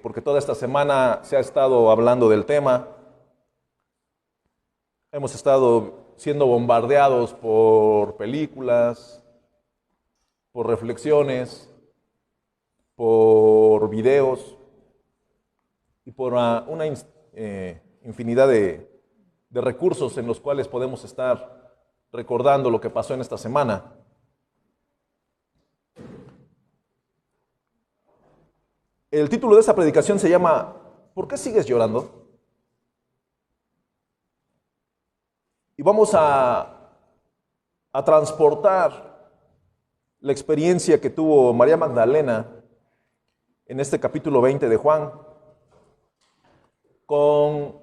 porque toda esta semana se ha estado hablando del tema. Hemos estado siendo bombardeados por películas, por reflexiones, por videos y por una infinidad de recursos en los cuales podemos estar recordando lo que pasó en esta semana. El título de esta predicación se llama ¿Por qué sigues llorando? Y vamos a transportar la experiencia que tuvo María Magdalena en este capítulo 20 de Juan con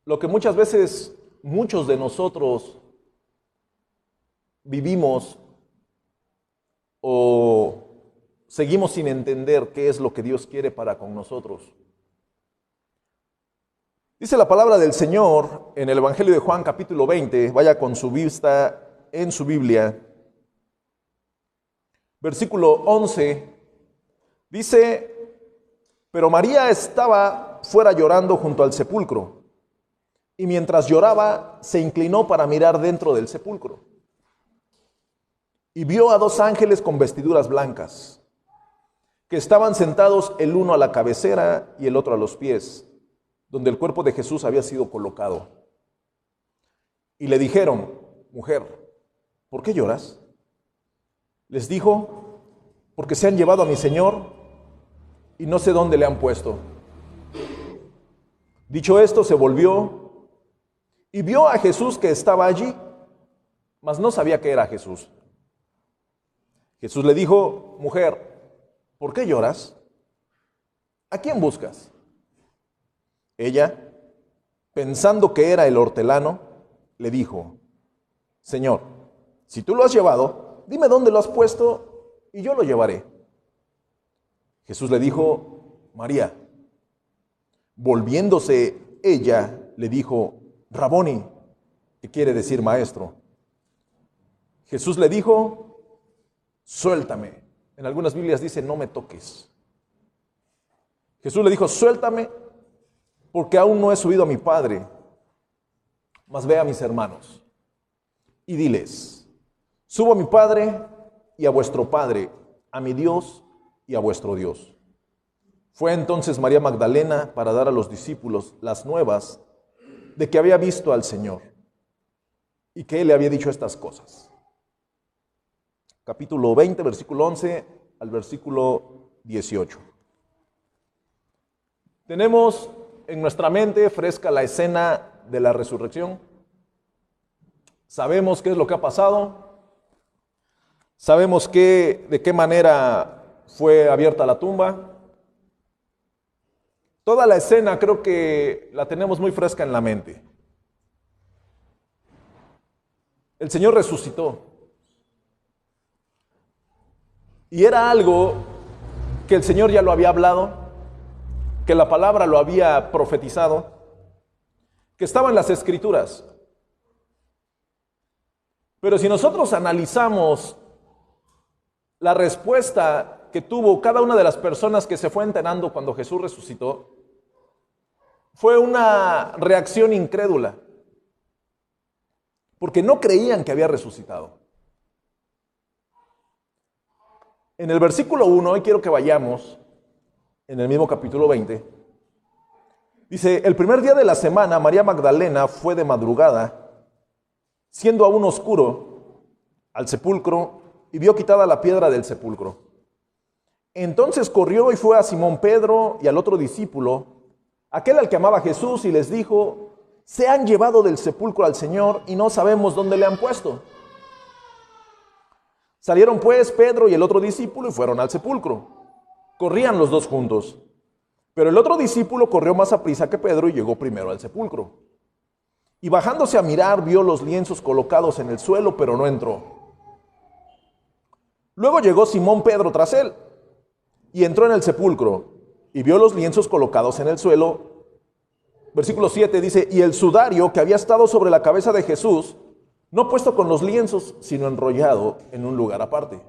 lo que muchas veces muchos de nosotros vivimos o seguimos sin entender qué es lo que Dios quiere para con nosotros. Dice la palabra del Señor en el Evangelio de Juan capítulo 20, vaya con su vista en su Biblia, versículo 11, dice: pero María estaba fuera llorando junto al sepulcro, y mientras lloraba se inclinó para mirar dentro del sepulcro, y vio a dos ángeles con vestiduras blancas, que estaban sentados el uno a la cabecera y el otro a los pies, donde el cuerpo de Jesús había sido colocado. Y le dijeron: mujer, ¿por qué lloras? Les dijo: porque se han llevado a mi Señor y no sé dónde le han puesto. Dicho esto, se volvió y vio a Jesús que estaba allí, mas no sabía que era Jesús. Jesús le dijo: mujer, ¿por qué lloras? ¿A quién buscas? Ella, pensando que era el hortelano, le dijo: Señor, si tú lo has llevado, dime dónde lo has puesto y yo lo llevaré. Jesús le dijo: María. Volviéndose ella, le dijo: Raboni, que quiere decir maestro. Jesús le dijo: suéltame. En algunas Biblias dice: no me toques. Jesús le dijo: suéltame, porque aún no he subido a mi Padre, mas ve a mis hermanos y diles: subo a mi Padre y a vuestro Padre, a mi Dios y a vuestro Dios. Fue entonces María Magdalena para dar a los discípulos las nuevas de que había visto al Señor y que Él le había dicho estas cosas. Capítulo 20, versículo 11 al versículo 18. Tenemos en nuestra mente fresca la escena de la resurrección. Sabemos qué es lo que ha pasado. Sabemos de qué manera fue abierta la tumba. Toda la escena creo que la tenemos muy fresca en la mente. El Señor resucitó. Y era algo que el Señor ya lo había hablado, que la palabra lo había profetizado, que estaba en las Escrituras. Pero si nosotros analizamos la respuesta que tuvo cada una de las personas que se fue enterando cuando Jesús resucitó, fue una reacción incrédula, porque no creían que había resucitado. En el versículo 1, hoy quiero que vayamos, en el mismo capítulo 20, dice: el primer día de la semana, María Magdalena fue de madrugada, siendo aún oscuro, al sepulcro, y vio quitada la piedra del sepulcro. Entonces corrió y fue a Simón Pedro y al otro discípulo, aquel al que amaba Jesús, y les dijo: se han llevado del sepulcro al Señor y no sabemos dónde le han puesto. Salieron pues Pedro y el otro discípulo y fueron al sepulcro. Corrían los dos juntos. Pero el otro discípulo corrió más aprisa que Pedro y llegó primero al sepulcro. Y bajándose a mirar, vio los lienzos colocados en el suelo, pero no entró. Luego llegó Simón Pedro tras él y entró en el sepulcro y vio los lienzos colocados en el suelo. Versículo 7 dice: y el sudario que había estado sobre la cabeza de Jesús, no puesto con los lienzos, sino enrollado en un lugar aparte.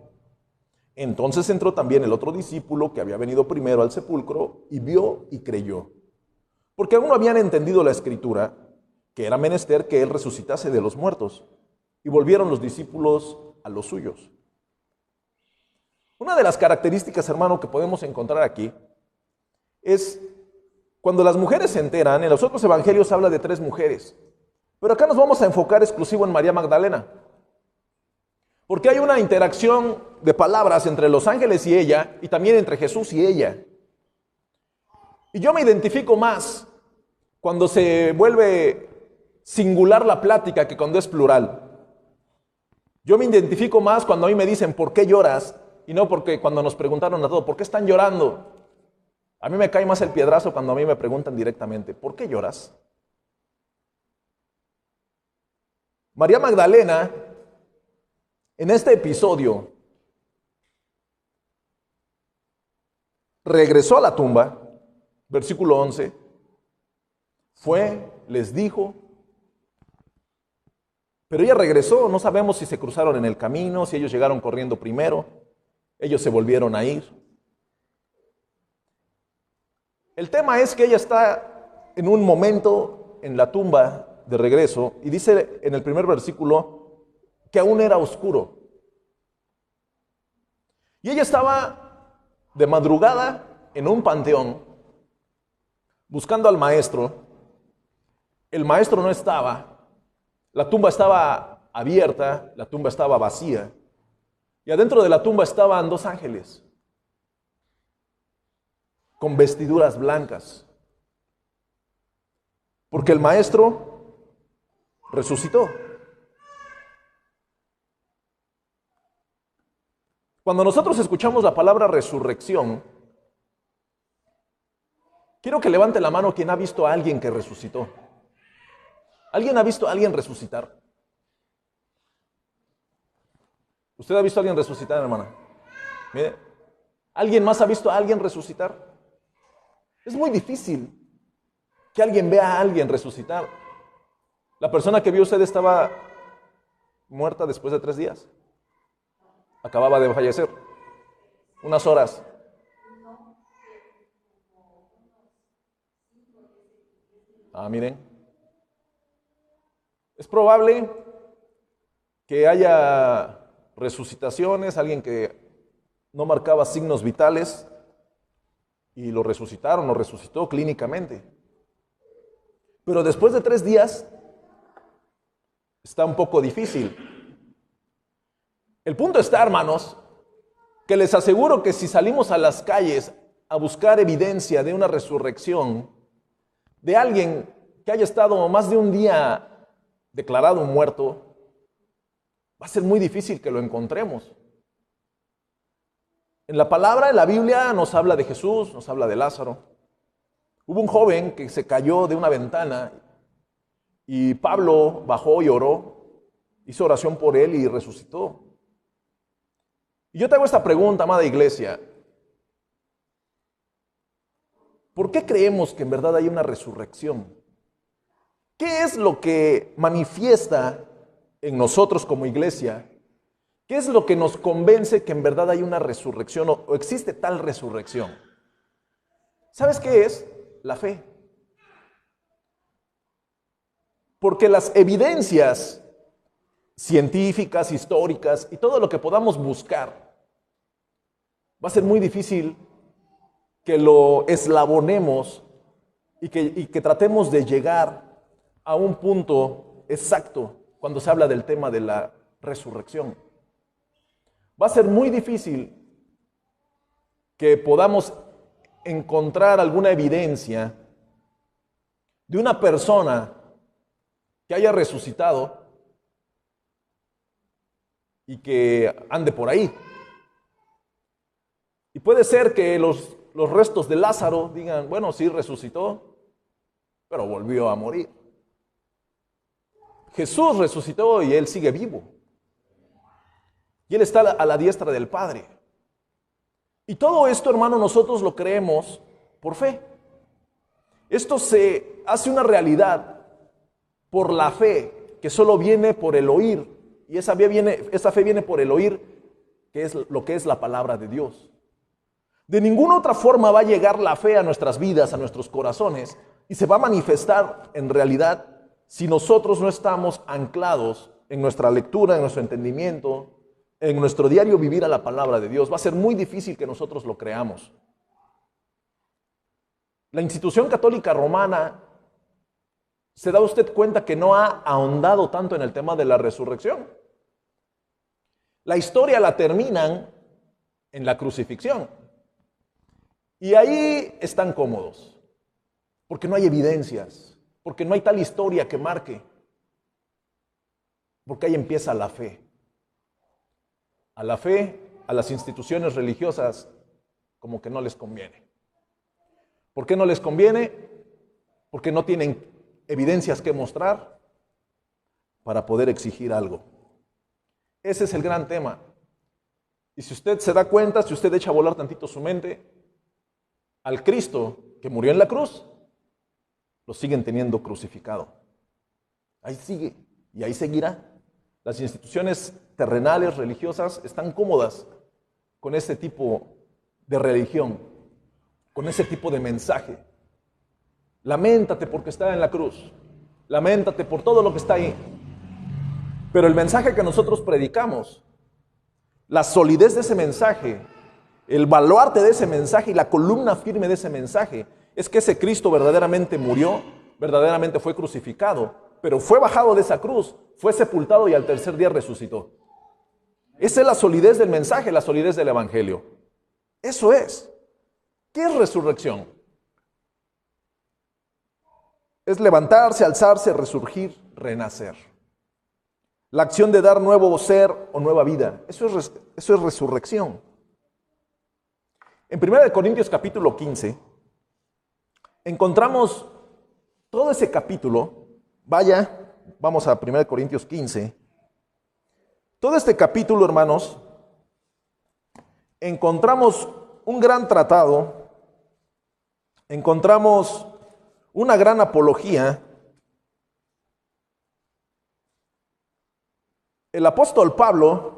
Entonces entró también el otro discípulo que había venido primero al sepulcro y vio y creyó. Porque aún no habían entendido la escritura, que era menester que él resucitase de los muertos. Y volvieron los discípulos a los suyos. Una de las características, hermano, que podemos encontrar aquí es cuando las mujeres se enteran. En los otros evangelios habla de 3 mujeres, pero acá nos vamos a enfocar exclusivo en María Magdalena, porque hay una interacción de palabras entre los ángeles y ella, y también entre Jesús y ella. Y yo me identifico más cuando se vuelve singular la plática que cuando es plural. Yo me identifico más cuando a mí me dicen, ¿por qué lloras? Y no porque cuando nos preguntaron a todos, ¿por qué están llorando? A mí me cae más el piedrazo cuando a mí me preguntan directamente, ¿por qué lloras? María Magdalena, en este episodio, regresó a la tumba, versículo 11, fue, les dijo, pero ella regresó. No sabemos si se cruzaron en el camino, si ellos llegaron corriendo primero, ellos se volvieron a ir. El tema es que ella está en un momento en la tumba de regreso y dice en el primer versículo que aún era oscuro. Y ella estaba de madrugada en un panteón buscando al maestro. El maestro no estaba, la tumba estaba abierta, la tumba estaba vacía, y adentro de la tumba estaban 2 ángeles con vestiduras blancas, porque el maestro resucitó. Cuando nosotros escuchamos la palabra resurrección, quiero que levante la mano quien ha visto a alguien que resucitó. ¿Alguien ha visto a alguien resucitar? ¿Usted ha visto a alguien resucitar, hermana? Mire, ¿alguien más ha visto a alguien resucitar? Es muy difícil que alguien vea a alguien resucitar. La persona que vio usted estaba muerta después de 3 días. Acababa de fallecer. Unas horas. Miren. Es probable que haya resucitaciones, alguien que no marcaba signos vitales y lo resucitaron, lo resucitó clínicamente. Pero después de 3 días está un poco difícil. El punto está, hermanos, que les aseguro que si salimos a las calles a buscar evidencia de una resurrección, de alguien que haya estado más de un día declarado muerto, va a ser muy difícil que lo encontremos. En la palabra, en la Biblia, nos habla de Jesús, nos habla de Lázaro. Hubo un joven que se cayó de una ventana y Pablo bajó y oró, hizo oración por él y resucitó. Y yo te hago esta pregunta, amada iglesia. ¿Por qué creemos que en verdad hay una resurrección? ¿Qué es lo que manifiesta en nosotros como iglesia? ¿Qué es lo que nos convence que en verdad hay una resurrección o existe tal resurrección? ¿Sabes qué es? La fe. Porque las evidencias científicas, históricas y todo lo que podamos buscar, va a ser muy difícil que lo eslabonemos y que tratemos de llegar a un punto exacto cuando se habla del tema de la resurrección. Va a ser muy difícil que podamos encontrar alguna evidencia de una persona que haya resucitado y que ande por ahí. Y puede ser que los restos de Lázaro digan, bueno, sí resucitó, pero volvió a morir. Jesús resucitó y Él sigue vivo. Y Él está a la diestra del Padre. Y todo esto, hermano, nosotros lo creemos por fe. Esto se hace una realidad por la fe, que solo viene por el oír. Y esa fe viene por el oír que es lo que es la palabra de Dios. De ninguna otra forma va a llegar la fe a nuestras vidas, a nuestros corazones, y se va a manifestar en realidad si nosotros no estamos anclados en nuestra lectura, en nuestro entendimiento, en nuestro diario vivir a la palabra de Dios. Va a ser muy difícil que nosotros lo creamos. La institución católica romana, ¿se da usted cuenta que no ha ahondado tanto en el tema de la resurrección? La historia la terminan en la crucifixión. Y ahí están cómodos, porque no hay evidencias, porque no hay tal historia que marque, porque ahí empieza la fe. A la fe, a las instituciones religiosas, como que no les conviene. ¿Por qué no les conviene? Porque no tienen evidencias que mostrar para poder exigir algo. Ese es el gran tema. Y si usted se da cuenta, si usted echa a volar tantito su mente, al Cristo que murió en la cruz, lo siguen teniendo crucificado. Ahí sigue y ahí seguirá. Las instituciones terrenales, religiosas, están cómodas con este tipo de religión, con ese tipo de mensaje. Lamentate porque está en la cruz. Lamentate por todo lo que está ahí. Pero el mensaje que nosotros predicamos, la solidez de ese mensaje, el baluarte de ese mensaje y la columna firme de ese mensaje, es que ese Cristo verdaderamente murió, verdaderamente fue crucificado, pero fue bajado de esa cruz, fue sepultado y al tercer día resucitó. Esa es la solidez del mensaje, la solidez del evangelio. Eso es. ¿Qué es resurrección? Es levantarse, alzarse, resurgir, renacer. La acción de dar nuevo ser o nueva vida. Eso es resurrección. En 1 Corintios capítulo 15, encontramos todo ese capítulo. Vamos a 1 Corintios 15. Todo este capítulo, hermanos, encontramos un gran tratado, encontramos una gran apología. El apóstol Pablo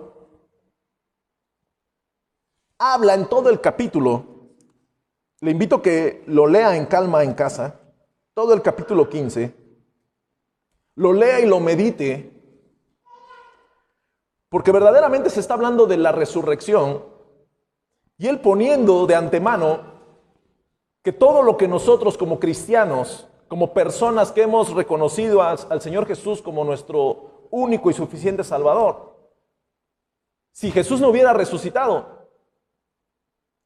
habla en todo el capítulo. Le invito a que lo lea en calma en casa, todo el capítulo 15. Lo lea y lo medite, porque verdaderamente se está hablando de la resurrección, y él poniendo de antemano que todo lo que nosotros como cristianos, como personas que hemos reconocido al Señor Jesús como nuestro único y suficiente Salvador, si Jesús no hubiera resucitado,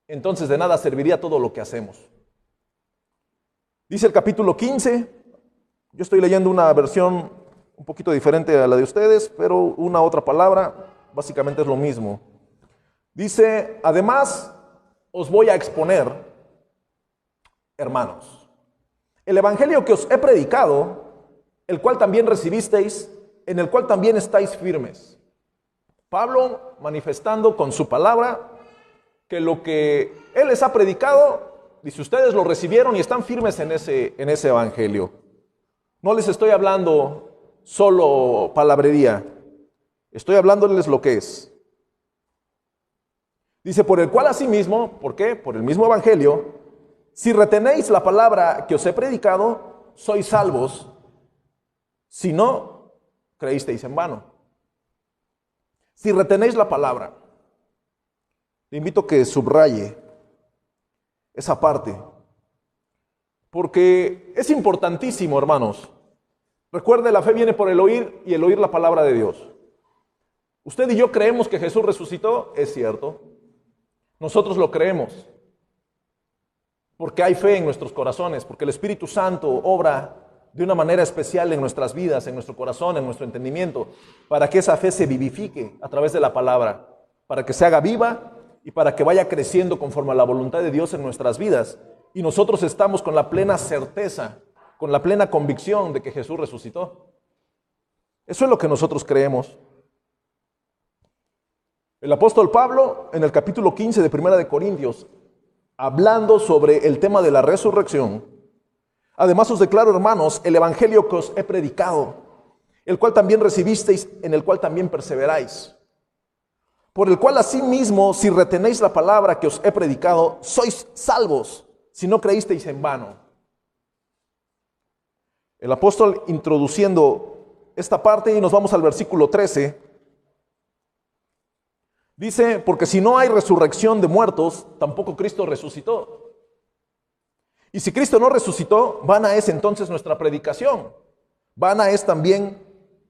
entonces de nada serviría todo lo que hacemos. Dice el capítulo 15, yo estoy leyendo una versión un poquito diferente a la de ustedes, pero una otra palabra, básicamente es lo mismo. Dice, además os voy a exponer, hermanos, el evangelio que os he predicado, el cual también recibisteis, en el cual también estáis firmes. Pablo manifestando con su palabra que lo que él les ha predicado, dice, ustedes lo recibieron y están firmes en ese evangelio. No les estoy hablando solo palabrería, estoy hablándoles lo que es. Dice, por el cual asimismo, ¿por qué? Por el mismo evangelio, si retenéis la palabra que os he predicado, sois salvos, si no, creísteis en vano. Si retenéis la palabra, le invito a que subraye esa parte, porque es importantísimo, hermanos. Recuerde, la fe viene por el oír y el oír la palabra de Dios. Usted y yo creemos que Jesús resucitó, es cierto. Nosotros lo creemos, porque hay fe en nuestros corazones, porque el Espíritu Santo obra de una manera especial en nuestras vidas, en nuestro corazón, en nuestro entendimiento, para que esa fe se vivifique a través de la palabra, para que se haga viva y para que vaya creciendo conforme a la voluntad de Dios en nuestras vidas. Y nosotros estamos con la plena certeza, con la plena convicción de que Jesús resucitó. Eso es lo que nosotros creemos. El apóstol Pablo, en el capítulo 15 de 1 de Corintios, hablando sobre el tema de la resurrección, además os declaro, hermanos, el evangelio que os he predicado, el cual también recibisteis, en el cual también perseveráis. por el cual asimismo, si retenéis la palabra que os he predicado, sois salvos, si no creísteis en vano. El apóstol introduciendo esta parte, y nos vamos al versículo 13, dice, porque si no hay resurrección de muertos, tampoco Cristo resucitó. Y si Cristo no resucitó, vana es entonces nuestra predicación, vana es también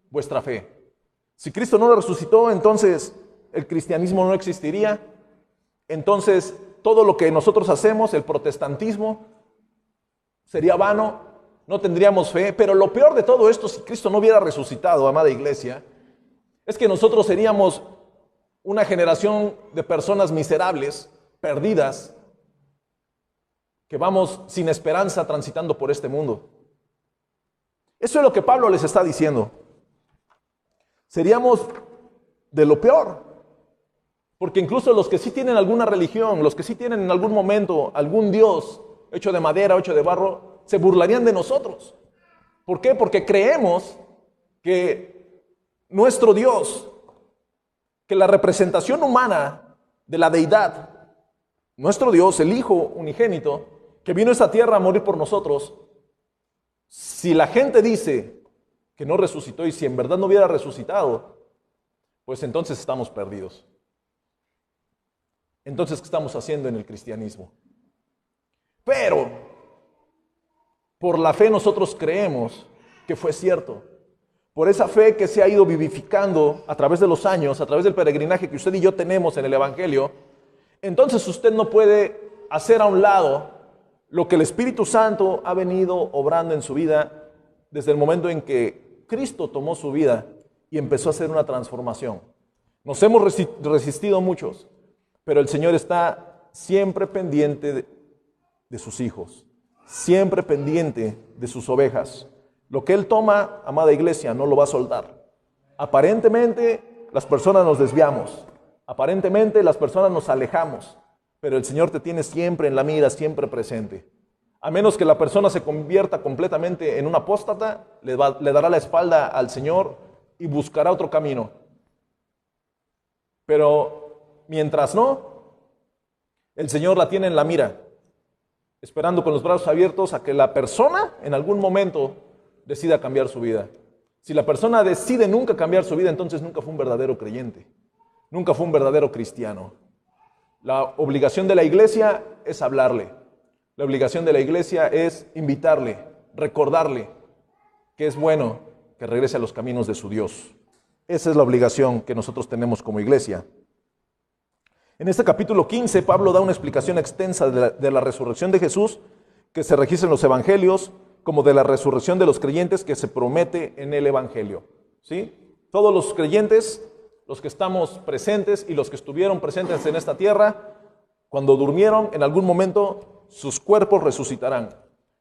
vuestra fe. Si Cristo no resucitó, entonces el cristianismo no existiría. Entonces todo lo que nosotros hacemos, el protestantismo, sería vano, no tendríamos fe. Pero lo peor de todo esto, si Cristo no hubiera resucitado, amada iglesia, es que nosotros seríamos una generación de personas miserables, perdidas, que vamos sin esperanza transitando por este mundo. Eso es lo que Pablo les está diciendo. Seríamos de lo peor, porque incluso los que sí tienen alguna religión, los que sí tienen en algún momento algún Dios hecho de madera, hecho de barro, se burlarían de nosotros. ¿Por qué? Porque creemos que nuestro Dios, que la representación humana de la deidad, nuestro Dios, el Hijo unigénito, que vino a esta tierra a morir por nosotros, si la gente dice que no resucitó y si en verdad no hubiera resucitado, pues entonces estamos perdidos. Entonces, ¿qué estamos haciendo en el cristianismo? Pero, por la fe nosotros creemos que fue cierto. Por esa fe que se ha ido vivificando a través de los años, a través del peregrinaje que usted y yo tenemos en el Evangelio, entonces usted no puede hacer a un lado lo que el Espíritu Santo ha venido obrando en su vida desde el momento en que Cristo tomó su vida y empezó a hacer una transformación. Nos hemos resistido muchos, pero el Señor está siempre pendiente de sus hijos, siempre pendiente de sus ovejas. Lo que Él toma, amada iglesia, no lo va a soltar. Aparentemente las personas nos desviamos, aparentemente las personas nos alejamos, pero el Señor te tiene siempre en la mira, siempre presente. A menos que la persona se convierta completamente en un apóstata, le dará la espalda al Señor y buscará otro camino. Pero mientras no, el Señor la tiene en la mira, esperando con los brazos abiertos a que la persona en algún momento decida cambiar su vida. Si la persona decide nunca cambiar su vida, entonces nunca fue un verdadero creyente, nunca fue un verdadero cristiano. La obligación de la iglesia es hablarle. La obligación de la iglesia es invitarle, recordarle que es bueno que regrese a los caminos de su Dios. Esa es la obligación que nosotros tenemos como iglesia. En este capítulo 15, Pablo da una explicación extensa de la resurrección de Jesús que se registra en los evangelios, como de la resurrección de los creyentes que se promete en el evangelio. ¿Sí? Todos los creyentes, los que estamos presentes y los que estuvieron presentes en esta tierra, cuando durmieron, en algún momento sus cuerpos resucitarán.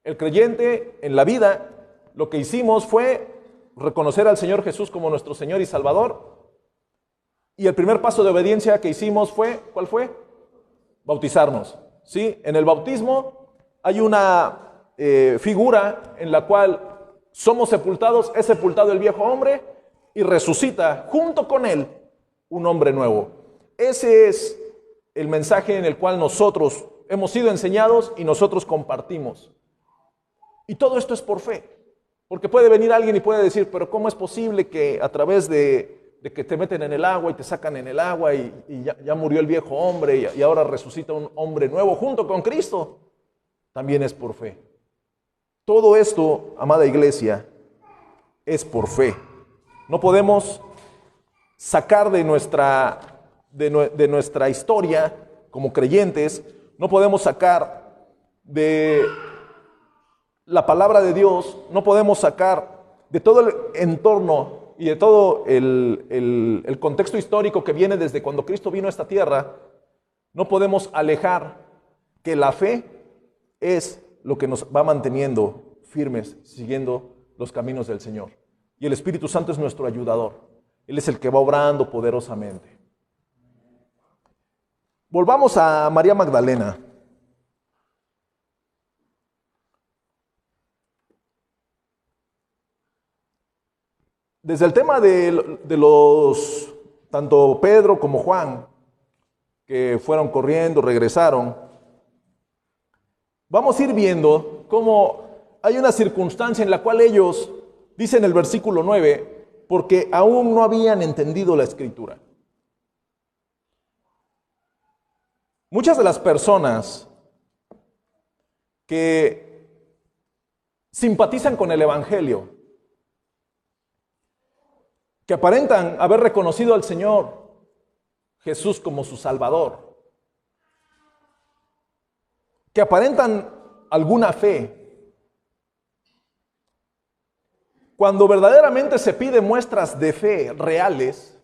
El creyente en la vida, lo que hicimos fue reconocer al Señor Jesús como nuestro Señor y Salvador. Y el primer paso de obediencia que hicimos fue, ¿cuál fue? Bautizarnos. ¿Sí? En el bautismo hay una figura en la cual somos sepultados, es sepultado el viejo hombre y resucita junto con él un hombre nuevo. Ese es el mensaje en el cual nosotros hemos sido enseñados y nosotros compartimos. Y todo esto es por fe. Porque puede venir alguien y puede decir, pero ¿cómo es posible que a través de que te meten en el agua y te sacan en el agua y ya murió el viejo hombre y ahora resucita un hombre nuevo junto con Cristo? También es por fe. Todo esto, amada iglesia, es por fe. No podemos sacar de nuestra historia como creyentes, no podemos sacar de la palabra de Dios, no podemos sacar de todo el entorno y de todo el contexto histórico que viene desde cuando Cristo vino a esta tierra, no podemos alejar que la fe es lo que nos va manteniendo firmes, siguiendo los caminos del Señor. Y el Espíritu Santo es nuestro ayudador. Él es el que va obrando poderosamente. Volvamos a María Magdalena. Desde el tema de los tanto Pedro como Juan, que fueron corriendo, regresaron, vamos a ir viendo cómo hay una circunstancia en la cual ellos, dicen en el versículo 9, porque aún no habían entendido la Escritura. Muchas de las personas que simpatizan con el Evangelio, que aparentan haber reconocido al Señor Jesús como su Salvador, que aparentan alguna fe, cuando verdaderamente se pide muestras de fe reales,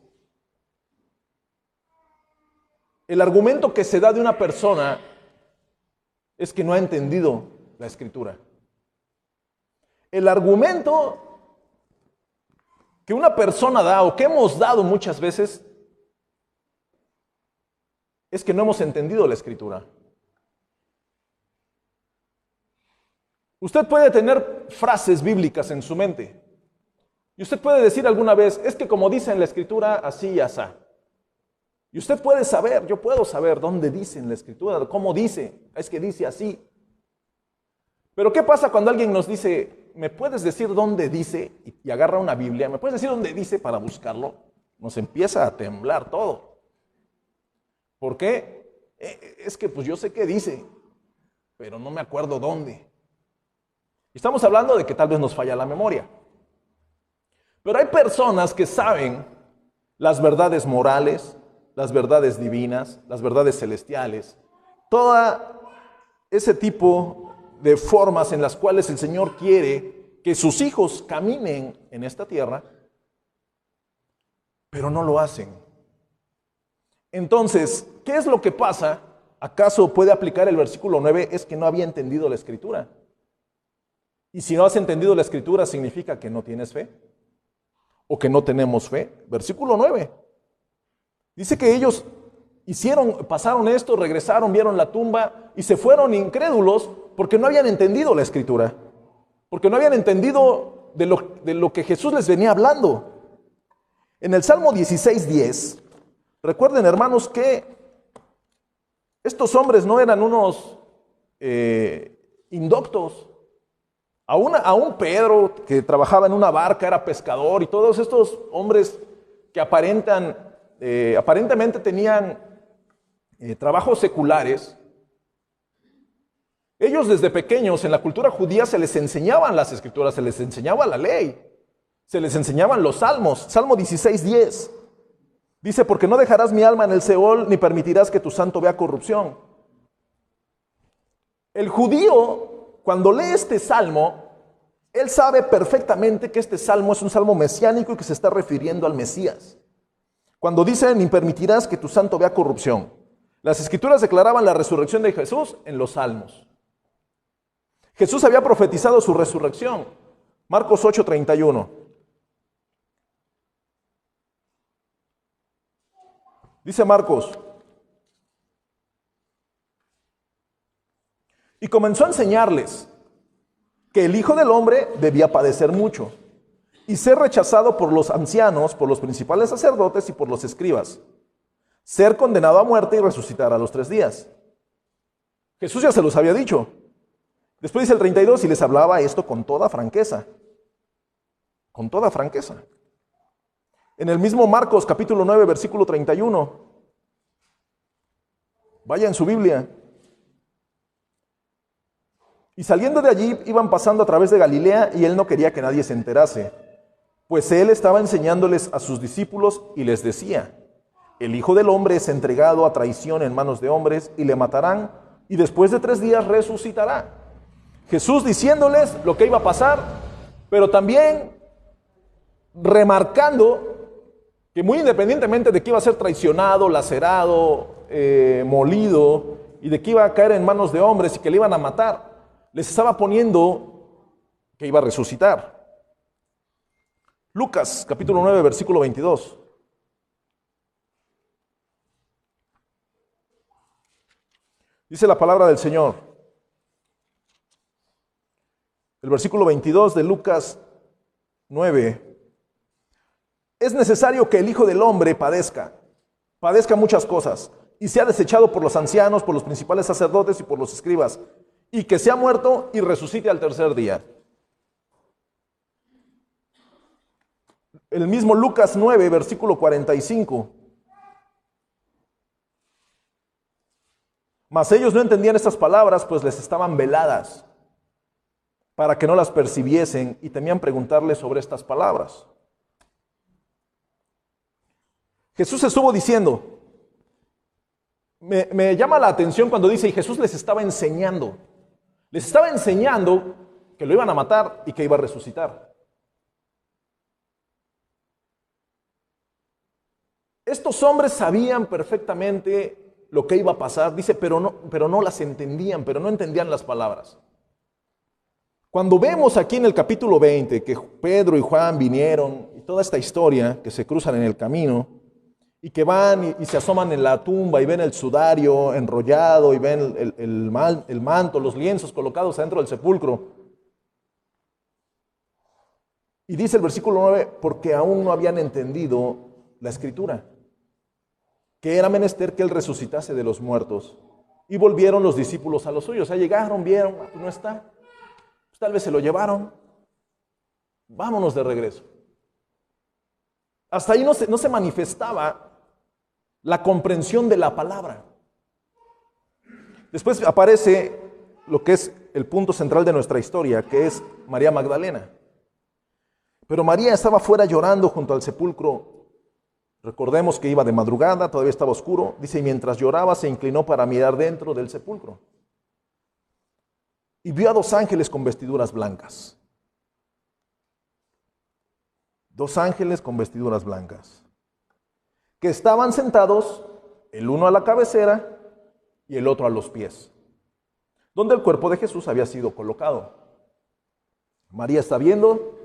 el argumento que se da de una persona es que no ha entendido la Escritura. El argumento que una persona da o que hemos dado muchas veces es que no hemos entendido la Escritura. Usted puede tener frases bíblicas en su mente y usted puede decir alguna vez, es que como dice en la Escritura, así y asá. Y usted puede saber, yo puedo saber dónde dice en la Escritura, cómo dice, es que dice así. Pero ¿qué pasa cuando alguien nos dice, ¿me puedes decir dónde dice? Y agarra una Biblia, ¿me puedes decir dónde dice para buscarlo? Nos empieza a temblar todo. ¿Por qué? Es que pues yo sé qué dice, pero no me acuerdo dónde. Estamos hablando de que tal vez nos falla la memoria. Pero hay personas que saben las verdades morales, las verdades divinas, las verdades celestiales, todo ese tipo de formas en las cuales el Señor quiere que sus hijos caminen en esta tierra, pero no lo hacen. Entonces, ¿qué es lo que pasa? ¿Acaso puede aplicar el versículo 9? Es que no había entendido la Escritura. Y si no has entendido la Escritura, ¿significa que no tienes fe? ¿O que no tenemos fe? Versículo 9. Dice que ellos pasaron esto, regresaron, vieron la tumba y se fueron incrédulos porque no habían entendido la Escritura. Porque no habían entendido de lo que Jesús les venía hablando. En el Salmo 16:10, recuerden, hermanos, que estos hombres no eran unos indoctos. Aún Pedro, que trabajaba en una barca, era pescador, y todos estos hombres que aparentemente tenían trabajos seculares, ellos desde pequeños en la cultura judía se les enseñaban las Escrituras, se les enseñaba la ley, se les enseñaban los salmos. Salmo 16:10 dice, porque no dejarás mi alma en el Seol, ni permitirás que tu santo vea corrupción. El judío, cuando lee este salmo, él sabe perfectamente que este salmo es un salmo mesiánico y que se está refiriendo al Mesías. Cuando dice, ni permitirás que tu santo vea corrupción. Las Escrituras declaraban la resurrección de Jesús en los salmos. Jesús había profetizado su resurrección. Marcos 8:31. Dice Marcos, y comenzó a enseñarles que el Hijo del Hombre debía padecer mucho y ser rechazado por los ancianos, por los principales sacerdotes y por los escribas, ser condenado a muerte y resucitar a los 3 días. Jesús ya se los había dicho. Después dice el 32, y les hablaba esto con toda franqueza. Con toda franqueza. En el mismo Marcos capítulo 9, versículo 31. Vaya en su Biblia. Y saliendo de allí iban pasando a través de Galilea y él no quería que nadie se enterase, pues él estaba enseñándoles a sus discípulos y les decía, el Hijo del Hombre es entregado a traición en manos de hombres y le matarán y después de 3 días resucitará. Jesús diciéndoles lo que iba a pasar, pero también remarcando que muy independientemente de que iba a ser traicionado, lacerado, molido y de que iba a caer en manos de hombres y que le iban a matar, les estaba poniendo que iba a resucitar. Lucas capítulo 9 versículo 22. Dice la palabra del Señor. El versículo 22 de Lucas 9. es necesario que el Hijo del Hombre padezca muchas cosas, y sea desechado por los ancianos, por los principales sacerdotes y por los escribas, y que sea muerto y resucite al tercer día. El mismo Lucas 9, versículo 45. Mas ellos no entendían estas palabras, pues les estaban veladas, para que no las percibiesen, y temían preguntarle sobre estas palabras. Jesús estuvo diciendo, me llama la atención cuando dice, y Jesús les estaba enseñando que lo iban a matar y que iba a resucitar. Estos hombres sabían perfectamente lo que iba a pasar, dice, pero no las entendían, pero no entendían las palabras. Cuando vemos aquí en el capítulo 20 que Pedro y Juan vinieron y toda esta historia que se cruzan en el camino, y que van y se asoman en la tumba y ven el sudario enrollado y ven el manto, los lienzos colocados adentro del sepulcro. Y dice el versículo 9, porque aún no habían entendido la escritura, que era menester que él resucitase de los muertos. Y volvieron los discípulos a los suyos. O sea, llegaron, vieron, pues no está. Pues tal vez se lo llevaron. Vámonos de regreso. Hasta ahí no se manifestaba la comprensión de la palabra. Después aparece lo que es el punto central de nuestra historia, que es María Magdalena. Pero María estaba fuera llorando junto al sepulcro. Recordemos que iba de madrugada, todavía estaba oscuro. Dice, y mientras lloraba se inclinó para mirar dentro del sepulcro. Y vio a dos ángeles con vestiduras blancas. Dos ángeles con vestiduras blancas, que estaban sentados, el uno a la cabecera y el otro a los pies, donde el cuerpo de Jesús había sido colocado. María está viendo,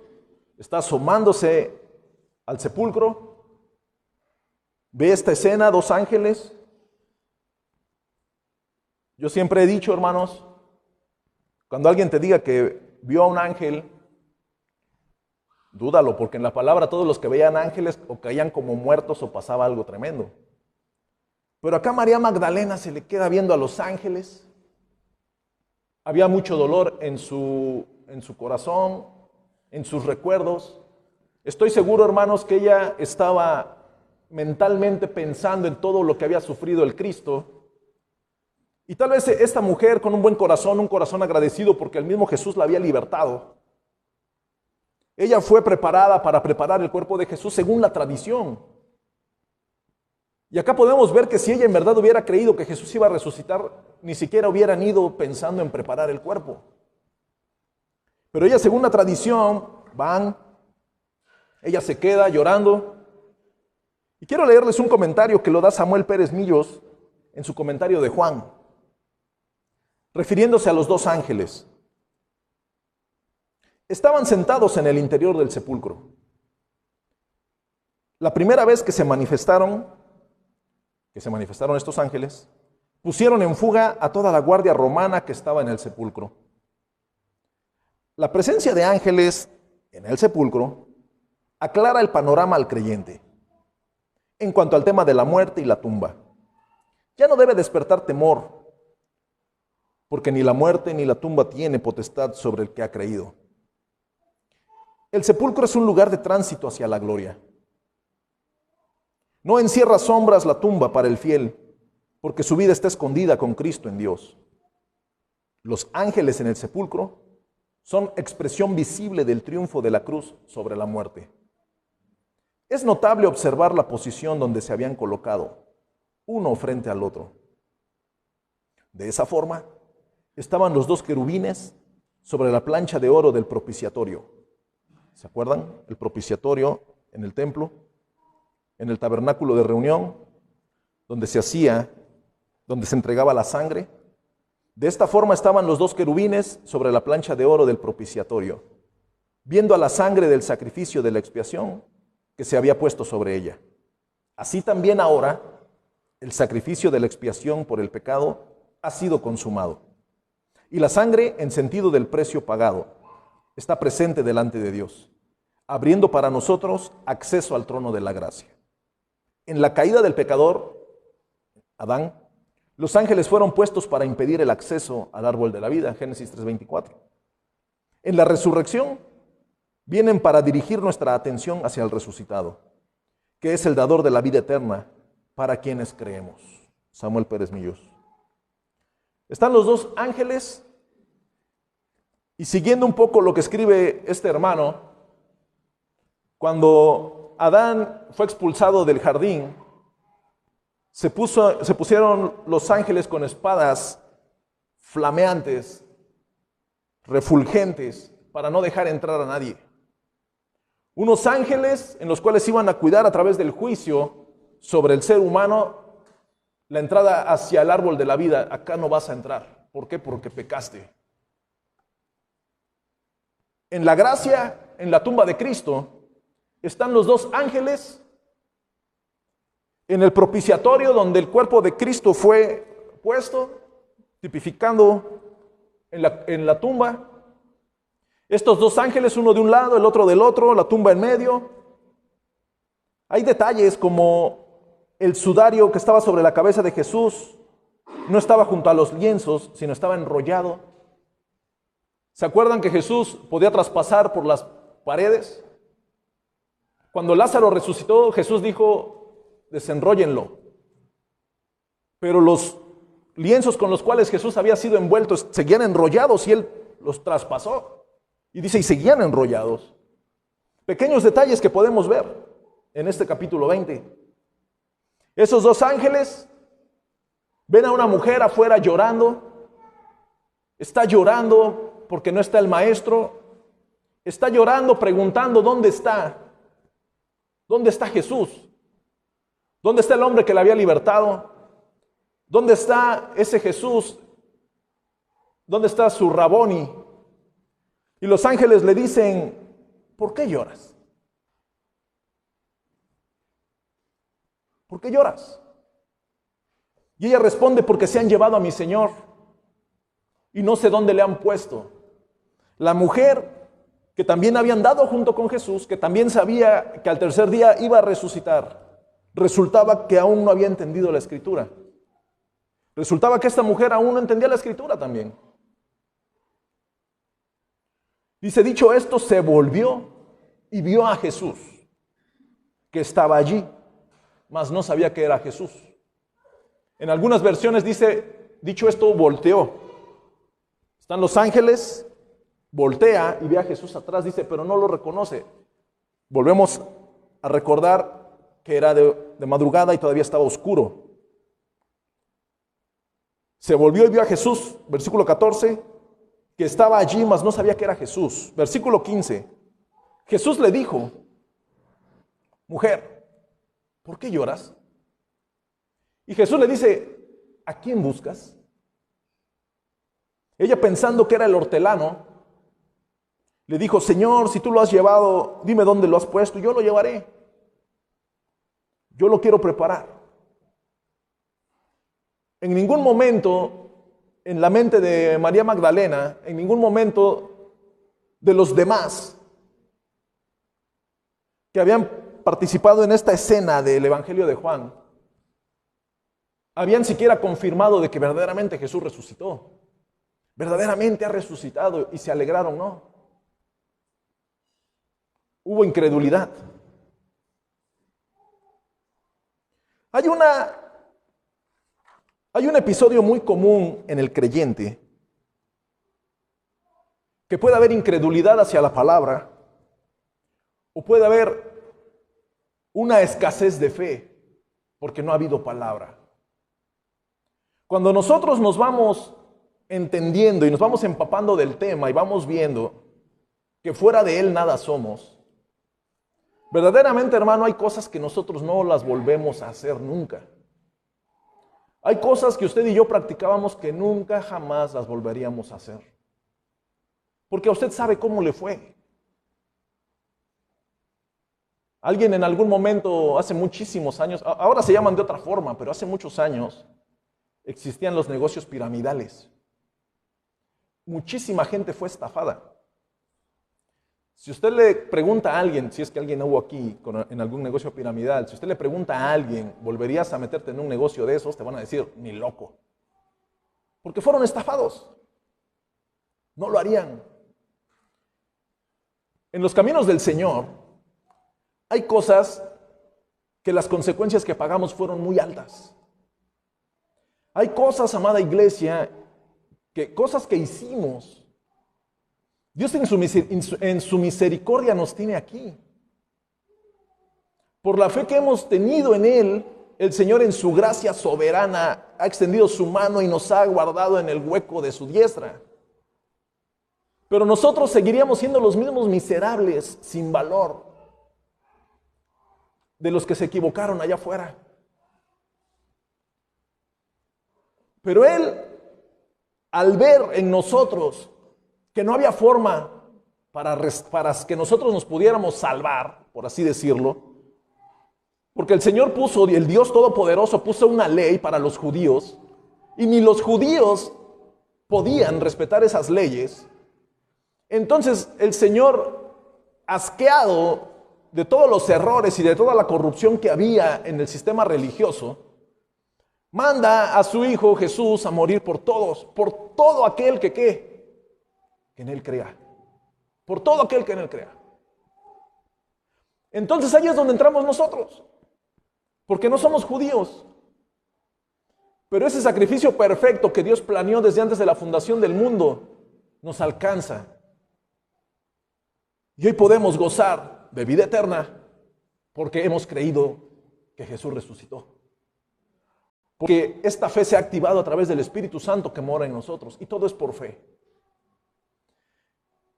está asomándose al sepulcro, ve esta escena, dos ángeles. Yo siempre he dicho, hermanos, cuando alguien te diga que vio a un ángel, dúdalo, porque en la palabra todos los que veían ángeles o caían como muertos o pasaba algo tremendo. Pero acá María Magdalena se le queda viendo a los ángeles. Había mucho dolor en su corazón, en sus recuerdos. Estoy seguro, hermanos, que ella estaba mentalmente pensando en todo lo que había sufrido el Cristo. Y tal vez esta mujer con un buen corazón, un corazón agradecido porque el mismo Jesús la había libertado. Ella fue preparada para preparar el cuerpo de Jesús según la tradición. Y acá podemos ver que si ella en verdad hubiera creído que Jesús iba a resucitar, ni siquiera hubieran ido pensando en preparar el cuerpo. Pero ella, según la tradición, ella se queda llorando. Y quiero leerles un comentario que lo da Samuel Pérez Millos en su comentario de Juan, refiriéndose a los dos ángeles. Estaban sentados en el interior del sepulcro. La primera vez que se manifestaron estos ángeles, pusieron en fuga a toda la guardia romana que estaba en el sepulcro. La presencia de ángeles en el sepulcro aclara el panorama al creyente en cuanto al tema de la muerte y la tumba. Ya no debe despertar temor, porque ni la muerte ni la tumba tiene potestad sobre el que ha creído. El sepulcro es un lugar de tránsito hacia la gloria. No encierra sombras la tumba para el fiel, porque su vida está escondida con Cristo en Dios. Los ángeles en el sepulcro son expresión visible del triunfo de la cruz sobre la muerte. Es notable observar la posición donde se habían colocado, uno frente al otro. De esa forma, estaban los dos querubines sobre la plancha de oro del propiciatorio. ¿Se acuerdan? El propiciatorio en el templo, en el tabernáculo de reunión, donde se entregaba la sangre. De esta forma estaban los dos querubines sobre la plancha de oro del propiciatorio, viendo a la sangre del sacrificio de la expiación que se había puesto sobre ella. Así también ahora, el sacrificio de la expiación por el pecado ha sido consumado. Y la sangre, en sentido del precio pagado, está presente delante de Dios. abriendo para nosotros acceso al trono de la gracia. En la caída del pecador, Adán, los ángeles fueron puestos para impedir el acceso al árbol de la vida, Génesis 3:24. En la resurrección, vienen para dirigir nuestra atención hacia el resucitado, que es el dador de la vida eterna para quienes creemos. Samuel Pérez Millós. Están los dos ángeles y siguiendo un poco lo que escribe este hermano, cuando Adán fue expulsado del jardín, se pusieron los ángeles con espadas flameantes, refulgentes, para no dejar entrar a nadie. Unos ángeles en los cuales iban a cuidar a través del juicio sobre el ser humano la entrada hacia el árbol de la vida. Acá no vas a entrar. ¿Por qué? Porque pecaste. En la gracia, en la tumba de Cristo, están los dos ángeles en el propiciatorio donde el cuerpo de Cristo fue puesto, tipificando en la tumba. Estos dos ángeles, uno de un lado, el otro del otro, la tumba en medio. Hay detalles como el sudario que estaba sobre la cabeza de Jesús no estaba junto a los lienzos, sino estaba enrollado. ¿Se acuerdan que Jesús podía traspasar por las paredes? Cuando Lázaro resucitó, Jesús dijo, desenróllenlo. Pero los lienzos con los cuales Jesús había sido envuelto seguían enrollados y él los traspasó. Y dice, y seguían enrollados. Pequeños detalles que podemos ver en este capítulo 20. Esos dos ángeles ven a una mujer afuera llorando. Está llorando porque no está el maestro. Está llorando preguntando, ¿dónde está? ¿Dónde está Jesús? ¿Dónde está el hombre que la había libertado? ¿Dónde está ese Jesús? ¿Dónde está su Raboni? Y los ángeles le dicen, ¿por qué lloras? ¿Por qué lloras? Y ella responde, porque se han llevado a mi Señor y no sé dónde le han puesto. La mujer que también había andado junto con Jesús, que también sabía que al tercer día iba a resucitar, resultaba que aún no había entendido la Escritura. Resultaba que esta mujer aún no entendía la Escritura también. Dice, dicho esto, se volvió y vio a Jesús, que estaba allí, mas no sabía que era Jesús. En algunas versiones dice, dicho esto, volteó. Están los ángeles, voltea y ve a Jesús atrás, dice, pero no lo reconoce. Volvemos a recordar que era de madrugada y todavía estaba oscuro. Se volvió y vio a Jesús, versículo 14, que estaba allí, mas no sabía que era Jesús. Versículo 15, Jesús le dijo, mujer, ¿por qué lloras? Y Jesús le dice, ¿a quién buscas? Ella, pensando que era el hortelano, le dijo, Señor, si tú lo has llevado, dime dónde lo has puesto, yo lo llevaré. Yo lo quiero preparar. En ningún momento en la mente de María Magdalena, en ningún momento de los demás que habían participado en esta escena del Evangelio de Juan, habían siquiera confirmado de que verdaderamente Jesús resucitó. Verdaderamente ha resucitado y se alegraron, ¿no? Hubo incredulidad. Hay un episodio muy común en el creyente, que puede haber incredulidad hacia la palabra, o puede haber una escasez de fe, porque no ha habido palabra. Cuando nosotros nos vamos entendiendo y nos vamos empapando del tema y vamos viendo que fuera de Él nada somos, verdaderamente, hermano, hay cosas que nosotros no las volvemos a hacer nunca. Hay cosas que usted y yo practicábamos que nunca jamás las volveríamos a hacer. Porque usted sabe cómo le fue. Alguien en algún momento, hace muchísimos años, ahora se llaman de otra forma, pero hace muchos años existían los negocios piramidales. Muchísima gente fue estafada. Si usted le pregunta a alguien, si es que alguien hubo aquí en algún negocio piramidal, si usted le pregunta a alguien, ¿volverías a meterte en un negocio de esos? Te van a decir, ni loco. Porque fueron estafados. No lo harían. En los caminos del Señor hay cosas que las consecuencias que pagamos fueron muy altas. Hay cosas, amada iglesia, cosas que hicimos. Dios en su misericordia nos tiene aquí. Por la fe que hemos tenido en Él, el Señor en su gracia soberana ha extendido su mano y nos ha guardado en el hueco de su diestra. Pero nosotros seguiríamos siendo los mismos miserables, sin valor, de los que se equivocaron allá afuera. Pero Él, al ver en nosotros que no había forma para que nosotros nos pudiéramos salvar, por así decirlo, porque el Señor puso, el Dios Todopoderoso puso una ley para los judíos, y ni los judíos podían respetar esas leyes. Entonces el Señor, asqueado de todos los errores y de toda la corrupción que había en el sistema religioso, manda a su Hijo Jesús a morir por todos, por todo aquel que en Él crea. Por todo aquel que en Él crea. Entonces ahí es donde entramos nosotros, porque no somos judíos. Pero ese sacrificio perfecto que Dios planeó desde antes de la fundación del mundo nos alcanza. Y hoy podemos gozar de vida eterna porque hemos creído que Jesús resucitó. Porque esta fe se ha activado a través del Espíritu Santo que mora en nosotros. Y todo es por fe.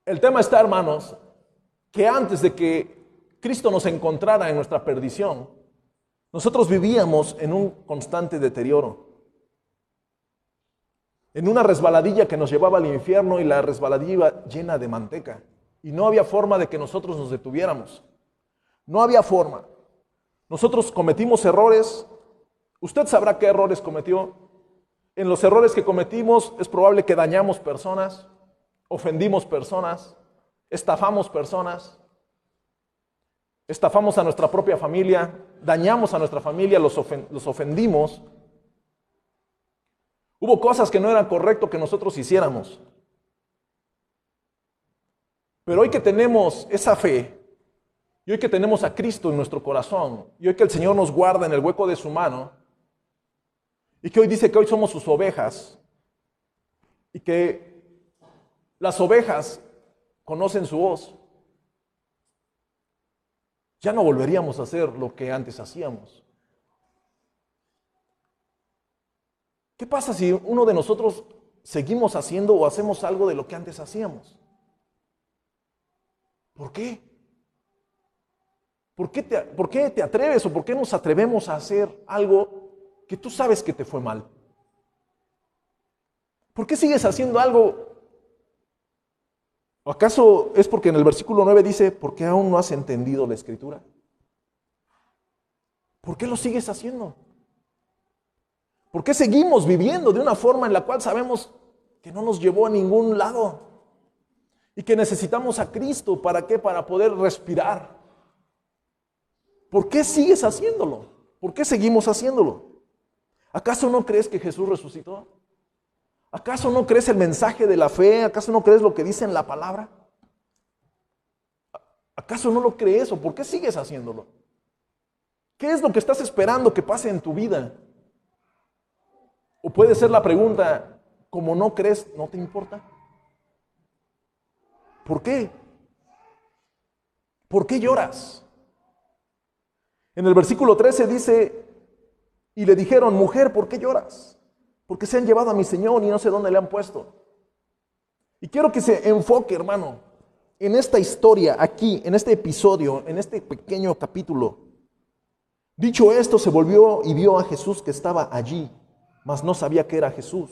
El tema está, hermanos, que antes de que Cristo nos encontrara en nuestra perdición, nosotros vivíamos en un constante deterioro. En una resbaladilla que nos llevaba al infierno, y la resbaladilla iba llena de manteca. Y no había forma de que nosotros nos detuviéramos. No había forma. Nosotros cometimos errores. Usted sabrá qué errores cometió. En los errores que cometimos es probable que dañamos personas, ofendimos personas, estafamos personas, estafamos a nuestra propia familia, dañamos a nuestra familia, los ofendimos. Hubo cosas que no eran correcto que nosotros hiciéramos. Pero hoy que tenemos esa fe, y hoy que tenemos a Cristo en nuestro corazón, y hoy que el Señor nos guarda en el hueco de su mano, y que hoy dice que hoy somos sus ovejas, y que las ovejas conocen su voz, ya no volveríamos a hacer lo que antes hacíamos. ¿Qué pasa si uno de nosotros seguimos haciendo o hacemos algo de lo que antes hacíamos? ¿Por qué? ¿Por qué te atreves o por qué nos atrevemos a hacer algo que tú sabes que te fue mal? ¿Por qué sigues haciendo algo? ¿O acaso es porque en el versículo 9 dice, porque aún no has entendido la Escritura? ¿Por qué lo sigues haciendo? ¿Por qué seguimos viviendo de una forma en la cual sabemos que no nos llevó a ningún lado? Y que necesitamos a Cristo, ¿para qué? Para poder respirar. ¿Por qué sigues haciéndolo? ¿Por qué seguimos haciéndolo? ¿Acaso no crees que Jesús resucitó? ¿Acaso no crees el mensaje de la fe? ¿Acaso no crees lo que dice en la palabra? ¿Acaso no lo crees o por qué sigues haciéndolo? ¿Qué es lo que estás esperando que pase en tu vida? O puede ser la pregunta, como no crees, ¿no te importa? ¿Por qué? ¿Por qué lloras? En el versículo 13 dice, y le dijeron, mujer, ¿por qué lloras? Porque se han llevado a mi Señor y no sé dónde le han puesto. Y quiero que se enfoque, hermano, en esta historia, aquí, en este episodio, en este pequeño capítulo. Dicho esto, se volvió y vio a Jesús que estaba allí, mas no sabía que era Jesús.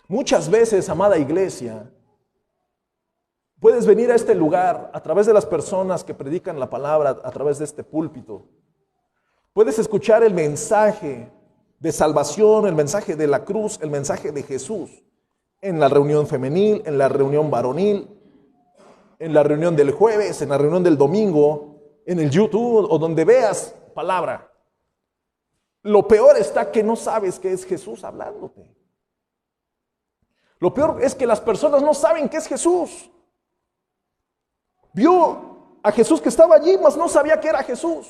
Muchas veces, amada iglesia, puedes venir a este lugar a través de las personas que predican la palabra, a través de este púlpito. Puedes escuchar el mensaje de salvación, el mensaje de la cruz, el mensaje de Jesús en la reunión femenil, en la reunión varonil, en la reunión del jueves, en la reunión del domingo, en el YouTube o donde veas palabra. Lo peor está que no sabes que es Jesús hablándote. Lo peor es que las personas no saben que es Jesús. Vio a Jesús que estaba allí, mas no sabía que era Jesús.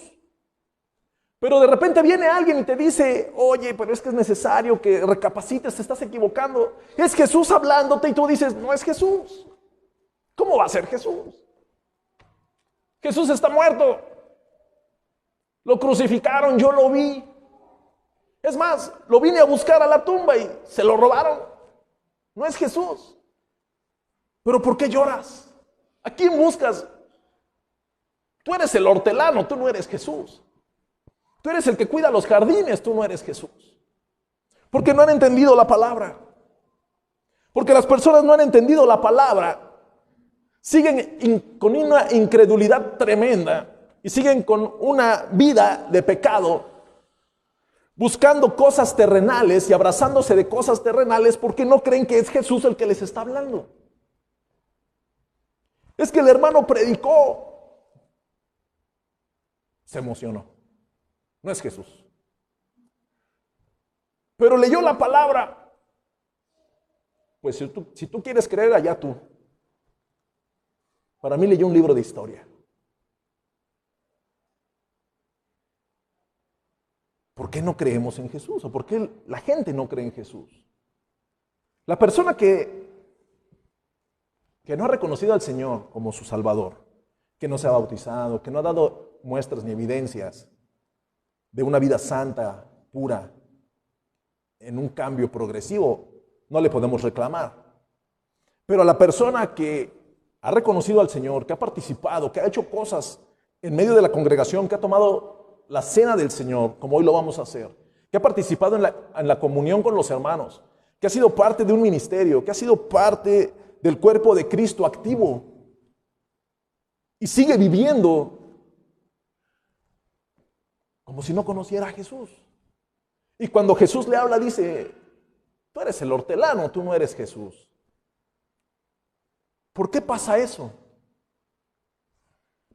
Pero de repente viene alguien y te dice, oye, pero es que es necesario que recapacites, te estás equivocando. Es Jesús hablándote y tú dices, no es Jesús. ¿Cómo va a ser Jesús? Jesús está muerto. Lo crucificaron, yo lo vi. Es más, lo vine a buscar a la tumba y se lo robaron. No es Jesús. ¿Pero por qué lloras? ¿A quién buscas? Tú eres el hortelano, tú no eres Jesús. Tú eres el que cuida los jardines, tú no eres Jesús. Porque no han entendido la palabra. Porque las personas no han entendido la palabra. Siguen con una incredulidad tremenda y siguen con una vida de pecado, buscando cosas terrenales y abrazándose de cosas terrenales porque no creen que es Jesús el que les está hablando. Es que el hermano predicó, se emocionó. No es Jesús. Pero leyó la palabra. Pues si tú quieres creer, allá tú. Para mí leyó un libro de historia. ¿Por qué no creemos en Jesús? ¿O por qué la gente no cree en Jesús? La persona que no ha reconocido al Señor como su Salvador, que no se ha bautizado, que no ha dado muestras ni evidencias de una vida santa, pura, en un cambio progresivo, no le podemos reclamar. Pero a la persona que ha reconocido al Señor, que ha participado, que ha hecho cosas en medio de la congregación, que ha tomado la cena del Señor, como hoy lo vamos a hacer, que ha participado en la comunión con los hermanos, que ha sido parte de un ministerio, que ha sido parte del cuerpo de Cristo activo y sigue viviendo como si no conociera a Jesús. Y cuando Jesús le habla, dice, tú eres el hortelano, tú no eres Jesús. ¿Por qué pasa eso?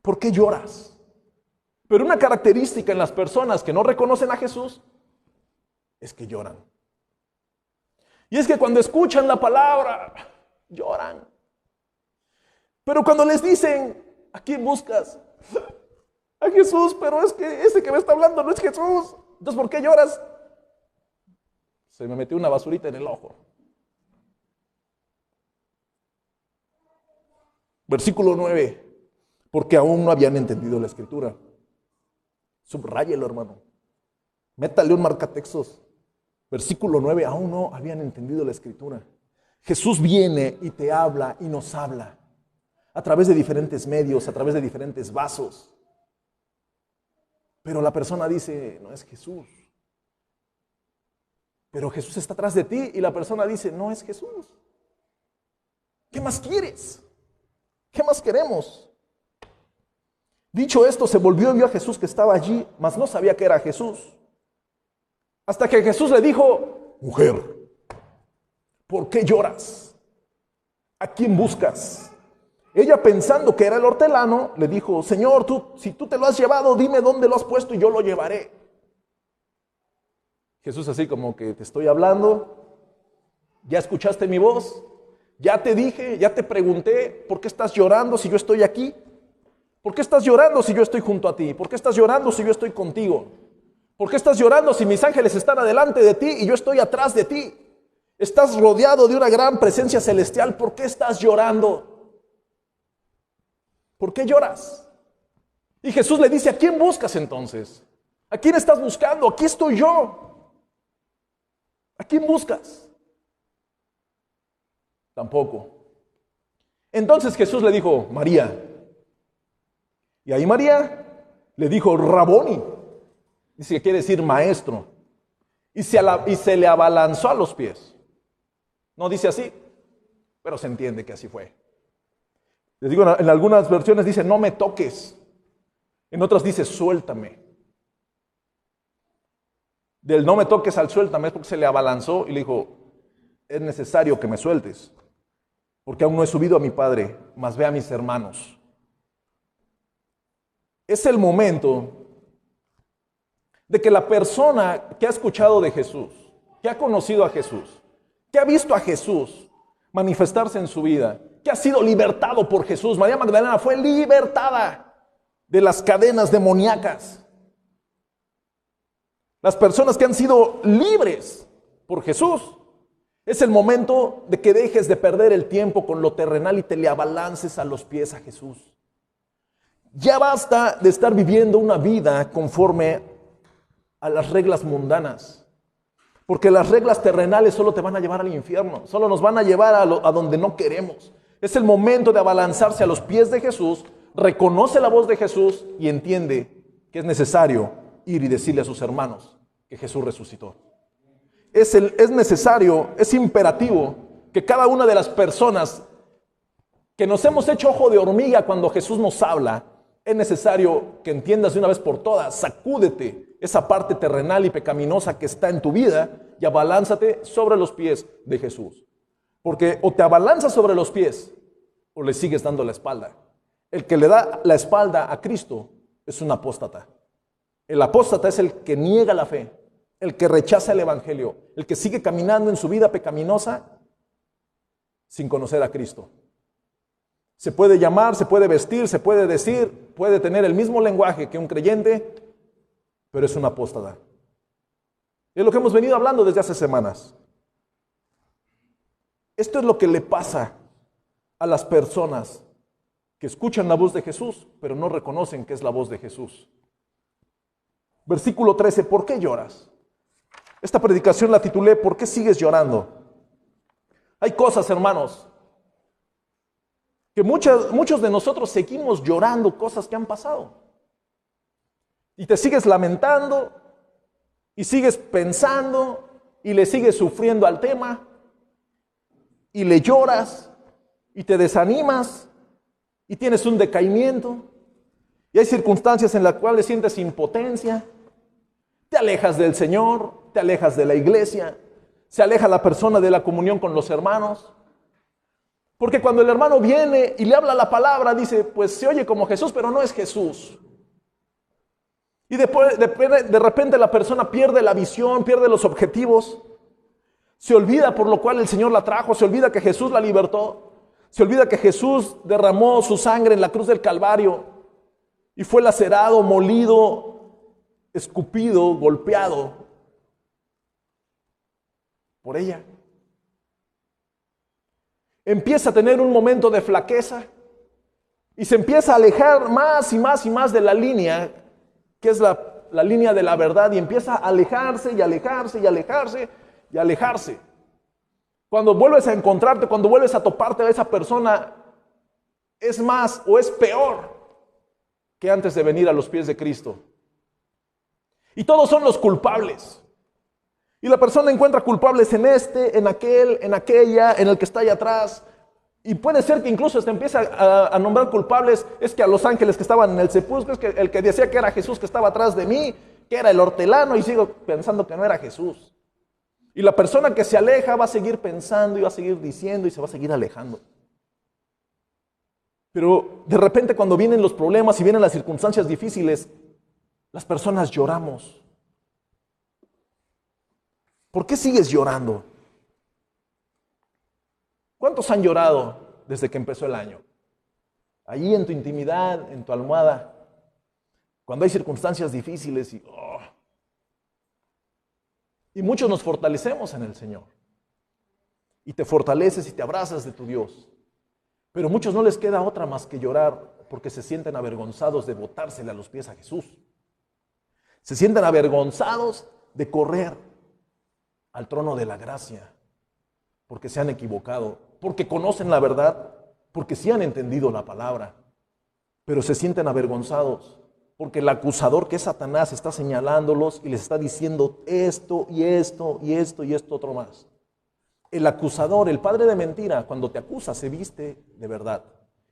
¿Por qué lloras? Pero una característica en las personas que no reconocen a Jesús es que lloran. Y es que cuando escuchan la palabra, lloran. Pero cuando les dicen, ¿a quién buscas? A Jesús, pero es que ese que me está hablando no es Jesús. Entonces, ¿por qué lloras? Se me metió una basurita en el ojo. Versículo 9. Porque aún no habían entendido la Escritura. Subráyelo, hermano. Métale un marcatextos. Versículo 9. Aún no habían entendido la Escritura. Jesús viene y te habla y nos habla. A través de diferentes medios, a través de diferentes vasos. Pero la persona dice, no es Jesús. Pero Jesús está atrás de ti y la persona dice, no es Jesús. ¿Qué más quieres? ¿Qué más queremos? Dicho esto, se volvió y vio a Jesús que estaba allí, mas no sabía que era Jesús. Hasta que Jesús le dijo, mujer, ¿por qué lloras? ¿A quién buscas? Ella, pensando que era el hortelano, le dijo, Señor, si tú te lo has llevado, dime dónde lo has puesto y yo lo llevaré. Jesús así como que te estoy hablando, ya escuchaste mi voz, ya te dije, ya te pregunté, ¿por qué estás llorando si yo estoy aquí? ¿Por qué estás llorando si yo estoy junto a ti? ¿Por qué estás llorando si yo estoy contigo? ¿Por qué estás llorando si mis ángeles están adelante de ti y yo estoy atrás de ti? Estás rodeado de una gran presencia celestial, ¿por qué estás llorando? ¿Por qué lloras? Y Jesús le dice, ¿a quién buscas entonces? ¿A quién estás buscando? Aquí estoy yo. ¿A quién buscas? Tampoco. Entonces Jesús le dijo, María. Y ahí María le dijo, Raboni. Dice que quiere decir maestro. Y se le abalanzó a los pies. No dice así, pero se entiende que así fue. Les digo, en algunas versiones dice, no me toques. En otras dice, suéltame. Del no me toques al suéltame es porque se le abalanzó y le dijo, es necesario que me sueltes. porque aún no he subido a mi Padre, mas ve a mis hermanos. Es el momento de que la persona que ha escuchado de Jesús, que ha conocido a Jesús, que ha visto a Jesús manifestarse en su vida, que ha sido libertado por Jesús. María Magdalena fue libertada de las cadenas demoníacas. Las personas que han sido libres por Jesús, es el momento de que dejes de perder el tiempo con lo terrenal y te le abalances a los pies a Jesús. Ya basta de estar viviendo una vida conforme a las reglas mundanas, porque las reglas terrenales solo te van a llevar al infierno, solo nos van a llevar a donde no queremos. Es el momento de abalanzarse a los pies de Jesús, reconoce la voz de Jesús y entiende que es necesario ir y decirle a sus hermanos que Jesús resucitó. Es necesario, es imperativo que cada una de las personas que nos hemos hecho ojo de hormiga cuando Jesús nos habla, es necesario que entiendas de una vez por todas, sacúdete esa parte terrenal y pecaminosa que está en tu vida y abalánzate sobre los pies de Jesús. Porque o te abalanzas sobre los pies o le sigues dando la espalda. El que le da la espalda a Cristo es un apóstata. El apóstata es el que niega la fe, el que rechaza el evangelio, el que sigue caminando en su vida pecaminosa sin conocer a Cristo. Se puede llamar, se puede vestir, se puede decir, puede tener el mismo lenguaje que un creyente, pero es un apóstata. Es lo que hemos venido hablando desde hace semanas. Esto es lo que le pasa a las personas que escuchan la voz de Jesús, pero no reconocen que es la voz de Jesús. Versículo 13, ¿por qué lloras? Esta predicación la titulé ¿por qué sigues llorando? Hay cosas, hermanos, que muchos de nosotros seguimos llorando cosas que han pasado. Y te sigues lamentando, y sigues pensando, y le sigues sufriendo al tema, y le lloras, y te desanimas, y tienes un decaimiento, y hay circunstancias en las cuales sientes impotencia, te alejas del Señor, te alejas de la iglesia, se aleja la persona de la comunión con los hermanos. Porque cuando el hermano viene y le habla la palabra, dice, pues se oye como Jesús, pero no es Jesús. Y después, de repente la persona pierde la visión, pierde los objetivos, se olvida por lo cual el Señor la trajo, se olvida que Jesús la libertó, se olvida que Jesús derramó su sangre en la cruz del Calvario y fue lacerado, molido, escupido, golpeado por ella. Empieza a tener un momento de flaqueza y se empieza a alejar más y más y más de la línea, que es la línea de la verdad, y empieza a alejarse y alejarse y alejarse y alejarse. Cuando vuelves a encontrarte, cuando vuelves a toparte a esa persona, es más o es peor que antes de venir a los pies de Cristo. Y todos son los culpables. Y la persona encuentra culpables en este, en aquel, en aquella, en el que está allá atrás. Y puede ser que incluso se empieza a nombrar culpables. Es que a los ángeles que estaban en el sepulcro, es que el que decía que era Jesús que estaba atrás de mí, que era el hortelano, y sigo pensando que no era Jesús. Y la persona que se aleja va a seguir pensando y va a seguir diciendo y se va a seguir alejando. Pero de repente cuando vienen los problemas y vienen las circunstancias difíciles, las personas lloramos. ¿Por qué sigues llorando? ¿Cuántos han llorado desde que empezó el año? Ahí en tu intimidad, en tu almohada, cuando hay circunstancias difíciles y muchos nos fortalecemos en el Señor. Y te fortaleces y te abrazas de tu Dios. Pero a muchos no les queda otra más que llorar porque se sienten avergonzados de botársele a los pies a Jesús. Se sienten avergonzados de correr al trono de la gracia, porque se han equivocado, porque conocen la verdad, porque sí han entendido la palabra, pero se sienten avergonzados, porque el acusador que es Satanás está señalándolos y les está diciendo esto y esto y esto y esto otro más. El acusador, el padre de mentira, cuando te acusa se viste de verdad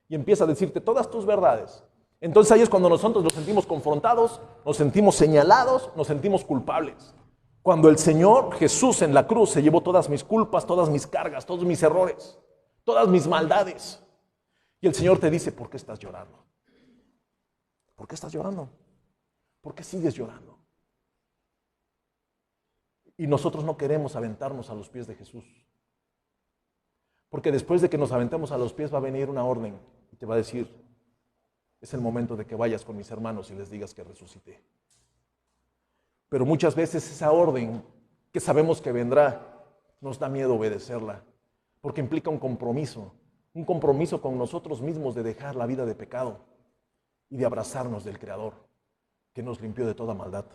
y empieza a decirte todas tus verdades. Entonces ahí es cuando nosotros nos sentimos confrontados, nos sentimos señalados, nos sentimos culpables. Cuando el Señor Jesús en la cruz se llevó todas mis culpas, todas mis cargas, todos mis errores. todas mis maldades. Y el Señor te dice, ¿por qué estás llorando? ¿Por qué estás llorando? ¿Por qué sigues llorando? Y nosotros no queremos aventarnos a los pies de Jesús. Porque después de que nos aventemos a los pies va a venir una orden y te va a decir, es el momento de que vayas con mis hermanos y les digas que resucité. Pero muchas veces esa orden que sabemos que vendrá, nos da miedo obedecerla, porque implica un compromiso con nosotros mismos de dejar la vida de pecado y de abrazarnos del Creador, que nos limpió de toda maldad.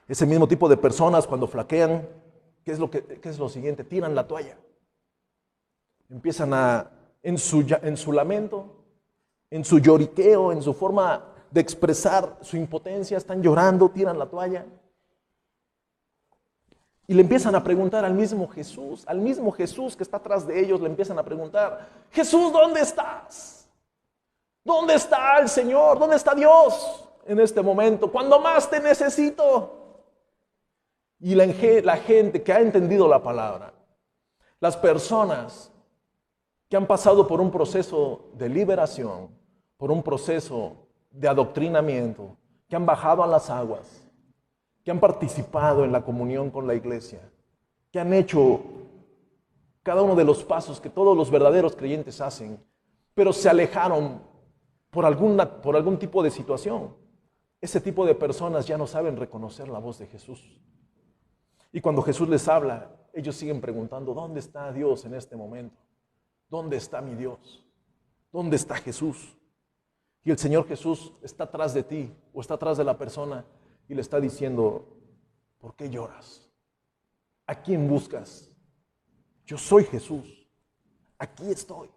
Ese mismo tipo de personas cuando flaquean, ¿qué es lo siguiente? Tiran la toalla. Empiezan en su lamento, en su lloriqueo, en su forma de expresar su impotencia, están llorando, tiran la toalla. Y le empiezan a preguntar al mismo Jesús que está atrás de ellos, le empiezan a preguntar, Jesús, ¿dónde estás? ¿Dónde está el Señor? ¿Dónde está Dios en este momento? Cuando más te necesito. Y la gente que ha entendido la palabra, las personas que han pasado por un proceso de liberación, por un proceso de adoctrinamiento, que han bajado a las aguas, que han participado en la comunión con la iglesia, que han hecho cada uno de los pasos que todos los verdaderos creyentes hacen, pero se alejaron por algún tipo de situación. Ese tipo de personas ya no saben reconocer la voz de Jesús. Y cuando Jesús les habla, ellos siguen preguntando, ¿dónde está Dios en este momento? ¿Dónde está mi Dios? ¿Dónde está Jesús? Y el Señor Jesús está atrás de ti o está atrás de la persona y le está diciendo, ¿por qué lloras? ¿A quién buscas? Yo soy Jesús. Aquí estoy.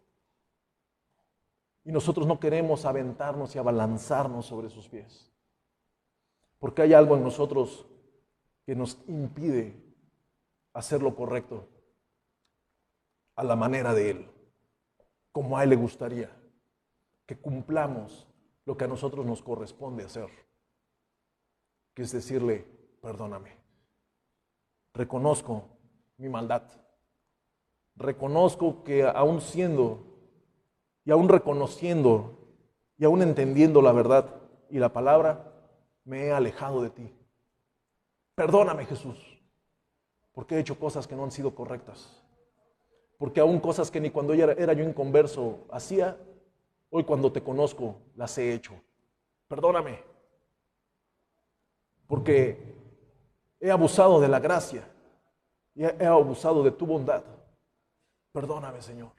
Y nosotros no queremos aventarnos y abalanzarnos sobre sus pies. Porque hay algo en nosotros que nos impide hacer lo correcto a la manera de Él, como a Él le gustaría, que cumplamos lo que a nosotros nos corresponde hacer, que es decirle, perdóname, reconozco mi maldad, reconozco que aún siendo y aún reconociendo y aún entendiendo la verdad y la palabra, me he alejado de ti. Perdóname, Jesús, porque he hecho cosas que no han sido correctas. Porque aún cosas que ni cuando era yo inconverso hacía, hoy cuando te conozco las he hecho. Perdóname. Porque he abusado de la gracia y he abusado de tu bondad. Perdóname, Señor.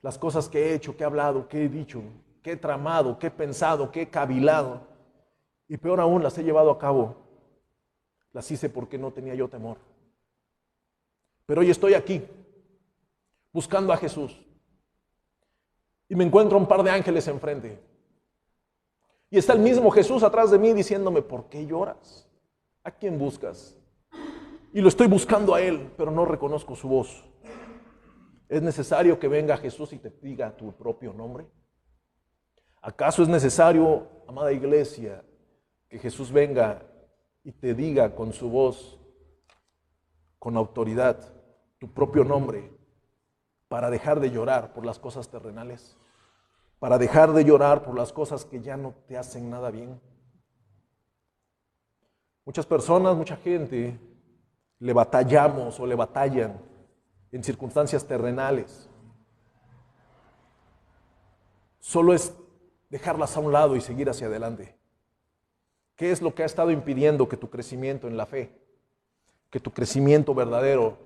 Las cosas que he hecho, que he hablado, que he dicho, que he tramado, que he pensado, que he cavilado, y peor aún las he llevado a cabo. Las hice porque no tenía yo temor. Pero hoy estoy aquí, buscando a Jesús. Y me encuentro un par de ángeles enfrente. Y está el mismo Jesús atrás de mí diciéndome, ¿por qué lloras? ¿A quién buscas? Y lo estoy buscando a Él, pero no reconozco su voz. ¿Es necesario que venga Jesús y te diga tu propio nombre? ¿Acaso es necesario, amada iglesia, que Jesús venga y te diga con su voz, con autoridad, tu propio nombre, para dejar de llorar por las cosas terrenales, para dejar de llorar por las cosas que ya no te hacen nada bien? Muchas personas, mucha gente, le batallamos o le batallan en circunstancias terrenales. Solo es dejarlas a un lado y seguir hacia adelante. ¿Qué es lo que ha estado impidiendo que tu crecimiento en la fe, que tu crecimiento verdadero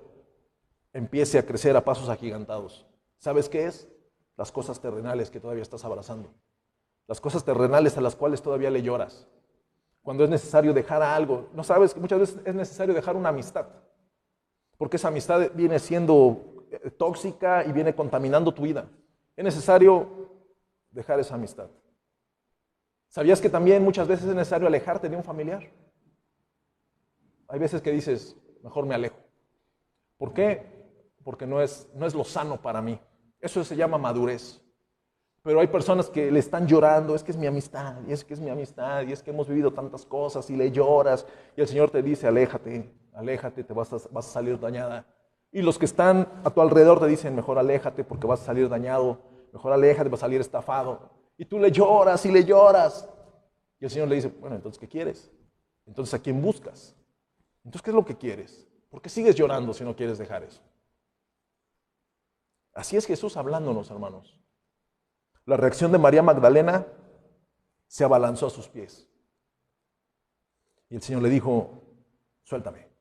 empiece a crecer a pasos agigantados? ¿Sabes qué es? Las cosas terrenales que todavía estás abrazando. Las cosas terrenales a las cuales todavía le lloras. Cuando es necesario dejar algo. ¿No sabes que muchas veces es necesario dejar una amistad? Porque esa amistad viene siendo tóxica y viene contaminando tu vida. Es necesario dejar esa amistad. ¿Sabías que también muchas veces es necesario alejarte de un familiar? Hay veces que dices, mejor me alejo. ¿Por qué? Porque no es lo sano para mí. Eso se llama madurez. Pero hay personas que le están llorando, es que es mi amistad, y es que es mi amistad, y es que hemos vivido tantas cosas, y le lloras, y el Señor te dice, aléjate, aléjate, te vas a salir dañada. Y los que están a tu alrededor te dicen, mejor aléjate porque vas a salir dañado, mejor aléjate, vas a salir estafado. Y tú le lloras y le lloras. Y el Señor le dice, bueno, entonces, ¿qué quieres? Entonces, ¿a quién buscas? Entonces, ¿qué es lo que quieres? ¿Por qué sigues llorando si no quieres dejar eso? Así es Jesús hablándonos, hermanos. La reacción de María Magdalena se abalanzó a sus pies. Y el Señor le dijo, suéltame.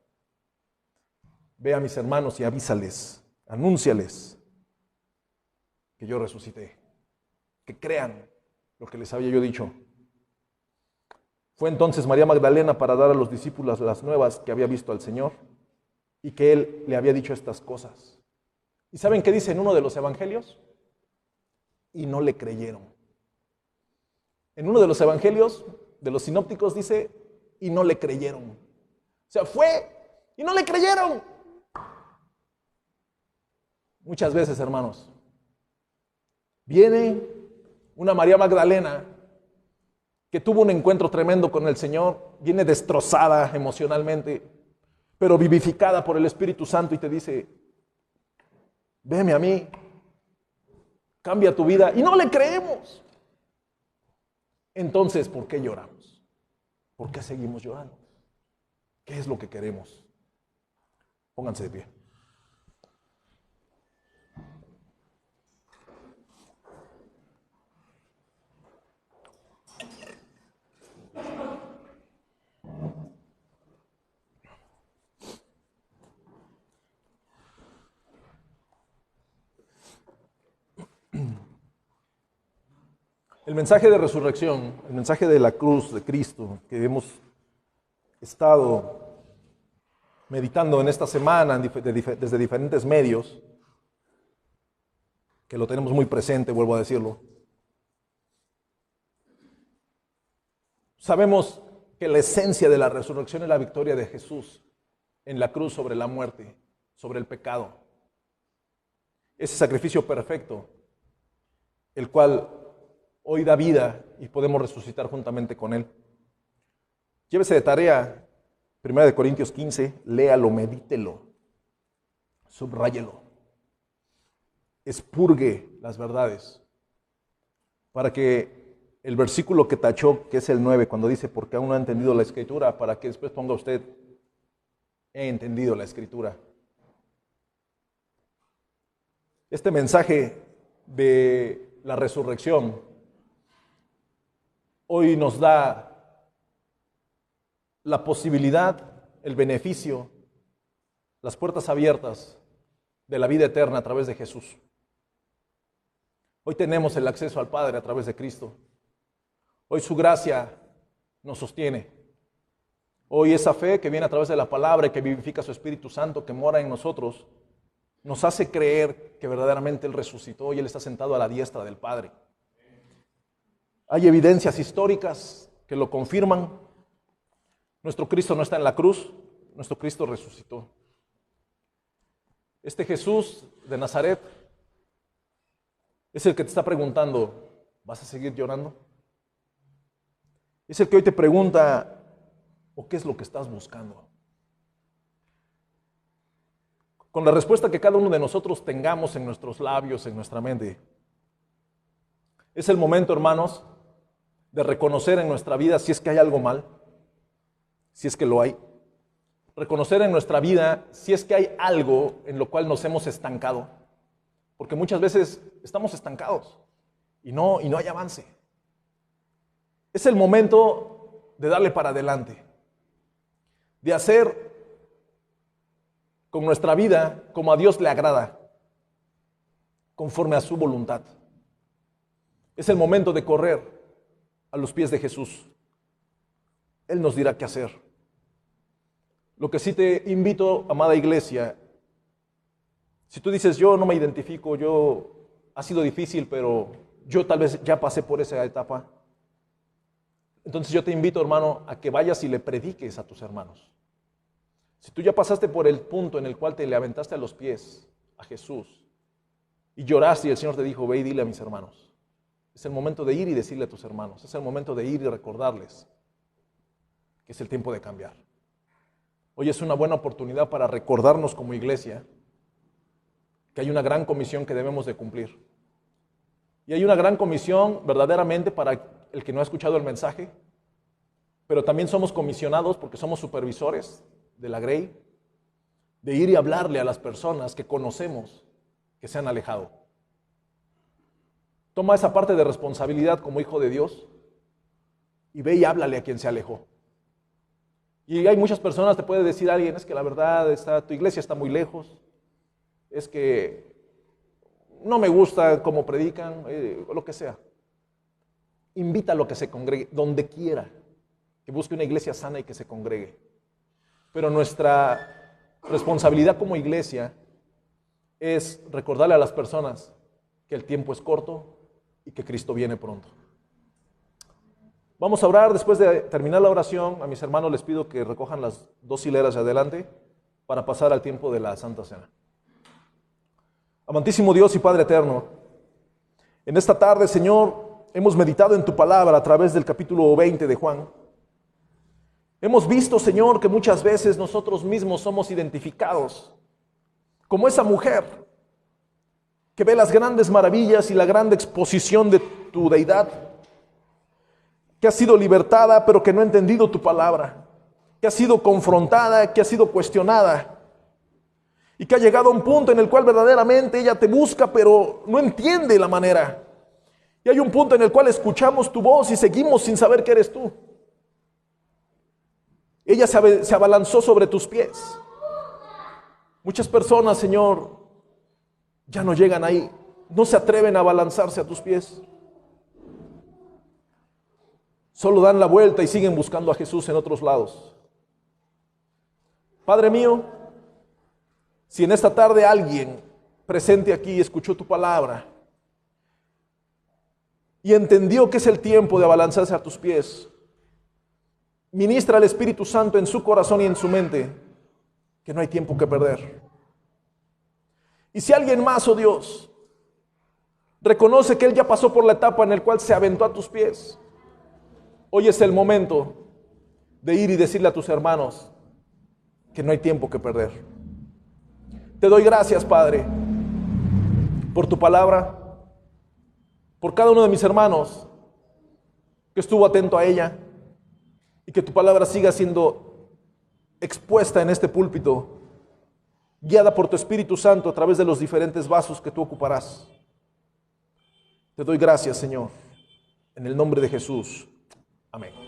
Ve a mis hermanos y avísales, anúnciales que yo resucité, que crean lo que les había yo dicho. Fue entonces María Magdalena para dar a los discípulos las nuevas que había visto al Señor y que Él le había dicho estas cosas. ¿Y saben qué dice en uno de los evangelios? Y no le creyeron. En uno de los evangelios, de los sinópticos, dice, y no le creyeron. O sea, fue y no le creyeron. Muchas veces, hermanos, viene una María Magdalena que tuvo un encuentro tremendo con el Señor, viene destrozada emocionalmente, pero vivificada por el Espíritu Santo y te dice, veme a mí, cambia tu vida, y no le creemos. Entonces, ¿por qué lloramos? ¿Por qué seguimos llorando? ¿Qué es lo que queremos? Pónganse de pie. El mensaje de resurrección, el mensaje de la cruz de Cristo que hemos estado meditando en esta semana desde diferentes medios, que lo tenemos muy presente, vuelvo a decirlo. Sabemos que la esencia de la resurrección es la victoria de Jesús en la cruz sobre la muerte, sobre el pecado. Ese sacrificio perfecto, el cual hoy da vida y podemos resucitar juntamente con Él. Llévese de tarea 1 Corintios 15, léalo, medítelo, subráyelo, expurgue las verdades, para que el versículo que tachó, que es el 9, cuando dice, porque aún no ha entendido la Escritura, para que después ponga usted, he entendido la Escritura. Este mensaje de la resurrección hoy nos da la posibilidad, el beneficio, las puertas abiertas de la vida eterna a través de Jesús. Hoy tenemos el acceso al Padre a través de Cristo. Hoy su gracia nos sostiene. Hoy esa fe que viene a través de la palabra y que vivifica su Espíritu Santo que mora en nosotros, nos hace creer que verdaderamente Él resucitó y Él está sentado a la diestra del Padre. Hay evidencias históricas que lo confirman. Nuestro Cristo no está en la cruz, nuestro Cristo resucitó. Este Jesús de Nazaret es el que te está preguntando, ¿vas a seguir llorando? Es el que hoy te pregunta, ¿o qué es lo que estás buscando? Con la respuesta que cada uno de nosotros tengamos en nuestros labios, en nuestra mente, es el momento, hermanos, de reconocer en nuestra vida si es que hay algo mal, si es que lo hay. Reconocer en nuestra vida si es que hay algo en lo cual nos hemos estancado. Porque muchas veces estamos estancados y no hay avance. Es el momento de darle para adelante, de hacer con nuestra vida como a Dios le agrada, conforme a su voluntad. Es el momento de correr a los pies de Jesús. Él nos dirá qué hacer. Lo que sí te invito, amada iglesia, si tú dices, yo no me identifico, ha sido difícil, pero yo tal vez ya pasé por esa etapa. Entonces yo te invito, hermano, a que vayas y le prediques a tus hermanos. Si tú ya pasaste por el punto en el cual te le aventaste a los pies a Jesús y lloraste y el Señor te dijo, ve y dile a mis hermanos. Es el momento de ir y decirle a tus hermanos. Es el momento de ir y recordarles que es el tiempo de cambiar. Hoy es una buena oportunidad para recordarnos como iglesia que hay una gran comisión que debemos de cumplir. Y hay una gran comisión verdaderamente para el que no ha escuchado el mensaje, pero también somos comisionados porque somos supervisores de la Grey, de ir y hablarle a las personas que conocemos que se han alejado. Toma esa parte de responsabilidad como hijo de Dios y ve y háblale a quien se alejó. Y hay muchas personas, te puede decir alguien, es que la verdad, tu iglesia está muy lejos, es que no me gusta cómo predican, lo que sea. Invítalo a que se congregue, donde quiera, que busque una iglesia sana y que se congregue. Pero nuestra responsabilidad como iglesia es recordarle a las personas que el tiempo es corto y que Cristo viene pronto. Vamos a orar. Después de terminar la oración, a mis hermanos les pido que recojan las 2 hileras de adelante para pasar al tiempo de la Santa Cena. Amantísimo Dios y Padre eterno, en esta tarde, Señor, hemos meditado en tu palabra a través del capítulo 20 de Juan. Hemos visto, Señor, que muchas veces nosotros mismos somos identificados como esa mujer que ve las grandes maravillas y la grande exposición de tu deidad, que ha sido libertada pero que no ha entendido tu palabra, que ha sido confrontada, que ha sido cuestionada y que ha llegado a un punto en el cual verdaderamente ella te busca pero no entiende la manera. Y hay un punto en el cual escuchamos tu voz y seguimos sin saber que eres tú. Ella se abalanzó sobre tus pies. Muchas personas, Señor, ya no llegan ahí, no se atreven a abalanzarse a tus pies. Solo dan la vuelta y siguen buscando a Jesús en otros lados. Padre mío, si en esta tarde alguien presente aquí escuchó tu palabra y entendió que es el tiempo de abalanzarse a tus pies, ministra al Espíritu Santo en su corazón y en su mente que no hay tiempo que perder. Y si alguien más, oh Dios, reconoce que él ya pasó por la etapa en la cual se aventó a tus pies, hoy es el momento de ir y decirle a tus hermanos que no hay tiempo que perder. Te doy gracias, Padre, por tu palabra, por cada uno de mis hermanos que estuvo atento a ella, y que tu palabra siga siendo expuesta en este púlpito, guiada por tu Espíritu Santo a través de los diferentes vasos que tú ocuparás. Te doy gracias, Señor, en el nombre de Jesús. Amén.